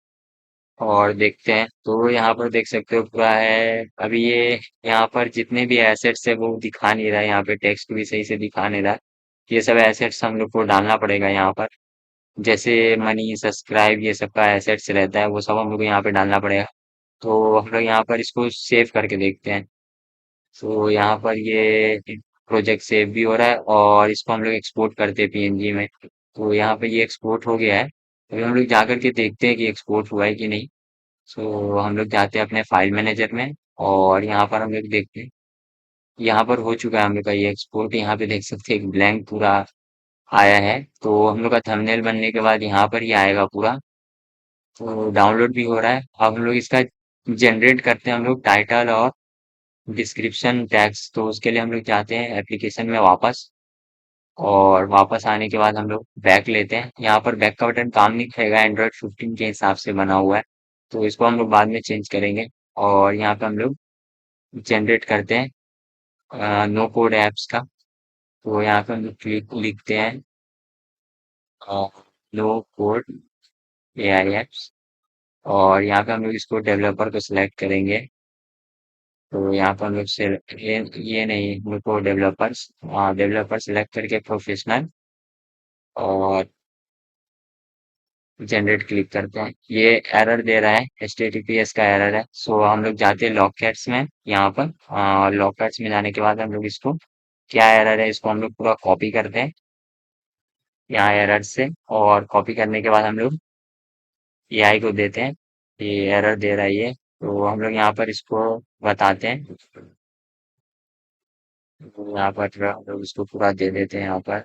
और देखते हैं। तो यहाँ पर देख सकते हो पूरा है अभी ये, यहाँ पर जितने भी एसेट्स है वो दिखा नहीं रहा है, यहाँ पे टेक्स्ट भी सही से दिखा नहीं रहा है। ये सब एसेट्स हम लोग को डालना पड़ेगा यहाँ पर, जैसे मनी सब्सक्राइब ये सब का एसेट्स रहता है वो सब हम लोग को यहाँ पे डालना पड़ेगा। तो हम लोग यहाँ पर इसको सेव करके देखते हैं। तो यहाँ पर ये प्रोजेक्ट सेव भी हो रहा है और इसको हम लोग एक्सपोर्ट करते हैं पीएनजी में। तो यहाँ पे ये एक्सपोर्ट हो गया है। अभी हम लोग जा करके देखते हैं कि एक्सपोर्ट हुआ है कि नहीं। सो हम लोग जाते हैं अपने फाइल मैनेजर में और यहाँ पर हम लोग देखते हैं, यहाँ पर हो चुका है हम लोग का ये एक्सपोर्ट। यहाँ पे देख सकते हैं एक ब्लैंक पूरा आया है। तो हम लोग का थंबनेल बनने के बाद यहाँ पर ही आएगा पूरा। तो डाउनलोड भी हो रहा है। अब हम लोग इसका जनरेट करते हैं हम लोग टाइटल और डिस्क्रिप्शन टैग्स। तो उसके लिए हम लोग जाते हैं एप्लीकेशन में वापस, और वापस आने के बाद हम लोग बैक लेते हैं। यहाँ पर बैक का बटन काम नहीं करेगा, एंड्रॉइड 15 के हिसाब से बना हुआ है, तो इसको हम लोग बाद में चेंज करेंगे। और यहाँ पे हम लोग जनरेट करते हैं नो कोड एप्स का। तो यहाँ पे हम लोग लिखते हैं नो कोड एआई एप्स, और यहाँ पे हम लोग इसको डेवलपर को सिलेक्ट करेंगे। तो यहाँ पर हम लोग से ये नहीं, हम लोग को डेवलपर्स, डेवलपर सिलेक्ट करके प्रोफेशनल और जनरेट क्लिक करते हैं। ये एरर दे रहा है, HTTPS का एरर है। सो हम लोग जाते हैं लॉकैट्स में, यहाँ पर लॉकैट्स में जाने के बाद हम लोग इसको, क्या एरर है इसको हम लोग पूरा कॉपी करते हैं यहाँ एरर से। और कॉपी करने के बाद हम लोग एआई को देते हैं, ये एरर दे रहा है ये। तो हम लोग यहाँ पर इसको बताते हैं, यहाँ पर हम लोग इसको पूरा दे देते हैं यहाँ पर।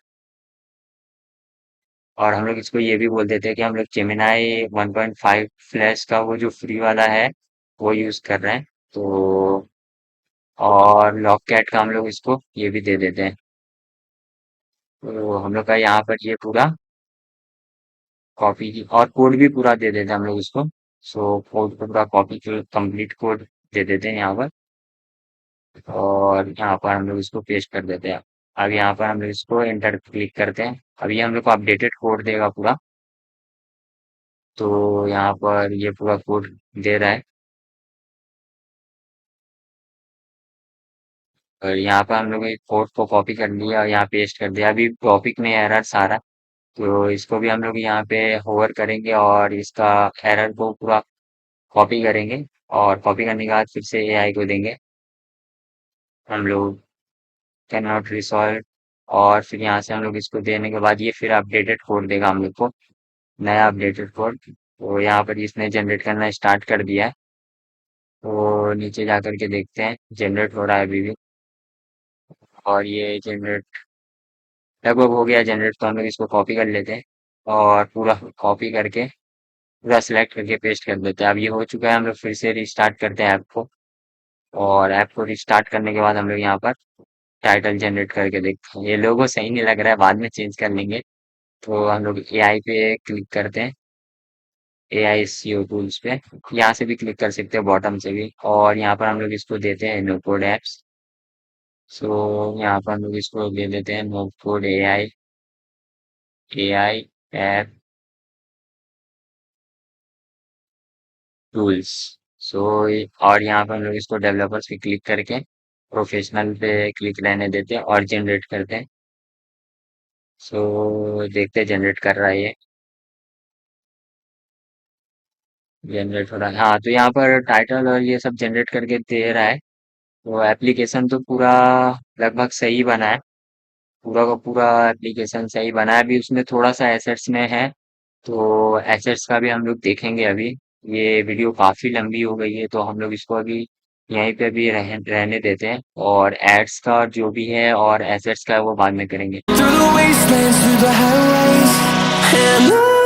और हम लोग इसको ये भी बोल देते हैं कि हम लोग जेमिनाई 1.5 फ्लैश का वो जो फ्री वाला है वो यूज कर रहे हैं। तो और लॉककैट का हम लोग इसको ये भी दे देते हैं। तो हम लोग का यहाँ पर ये पूरा कॉपी की और कोड भी पूरा दे देते हैं हम लोग इसको। सो कोड को पूरा कॉपी कंप्लीट कोड दे देते हैं यहाँ पर, और यहाँ पर हम लोग इसको पेस्ट कर देते हैं। अब यहाँ पर हम लोग इसको एंटर क्लिक करते हैं। अभी हम लोग को अपडेटेड कोड देगा पूरा। तो यहाँ पर ये पूरा कोड दे रहा है, और यहाँ पर हम लोग एक कोड को कॉपी कर लिया और यहाँ पेस्ट कर दिया। अभी टॉपिक में एरर सारा, तो इसको भी हम लोग यहाँ पे होवर करेंगे और इसका एरर को पूरा कॉपी करेंगे, और कॉपी करने के बाद फिर से एआई को देंगे हम लोग, कैन नॉट रिसॉल्व। और फिर यहाँ से हम लोग इसको देने के बाद ये फिर अपडेटेड कोड देगा हम लोग को, नया अपडेटेड कोड। तो यहाँ पर इसने जनरेट करना स्टार्ट कर दिया है। तो नीचे जा करके देखते हैं, जनरेट हो रहा है अभी भी, और ये जनरेट लगभग हो गया जनरेट। तो हम लोग इसको कॉपी कर लेते हैं और पूरा कॉपी करके पूरा सिलेक्ट करके पेस्ट कर देते हैं। अब ये हो चुका है, हम लोग फिर से रिस्टार्ट करते हैं ऐप को, और ऐप को रिस्टार्ट करने के बाद हम लोग यहाँ पर टाइटल जनरेट करके देखते हैं। ये लोगो सही नहीं लग रहा है, बाद में चेंज कर लेंगे। तो हम लोग एआई पे क्लिक करते हैं, एआई एसईओ टूल्स पे, यहाँ से भी क्लिक कर सकते हैं, बॉटम से भी। और यहाँ पर हम लोग इसको देते हैं नो कोड एप्स। सो यहाँ पर हम लोग इसको दे देते हैं no code AI, AI app tools. So और यहाँ पर हम लोग इसको डेवलपर्स पे क्लिक करके प्रोफेशनल पे क्लिक रहने देते हैं और जनरेट करते हैं। सो देखते हैं जनरेट कर रहा है ये, जनरेट हो रहा है। हाँ, तो यहाँ पर टाइटल और ये सब जनरेट करके दे रहा है। तो एप्लीकेशन तो पूरा लगभग सही बना है, पूरा का पूरा एप्लीकेशन सही बना है। अभी उसमें थोड़ा सा एसेट्स में है, तो एसेट्स का भी हम लोग देखेंगे अभी। ये वीडियो काफी लंबी हो गई है, तो हम लोग इसको अभी यहीं पे भी रहने देते हैं, और एड्स का जो भी है और एसेट्स का है वो बाद में करेंगे। through the wastelands, through the highways, and on.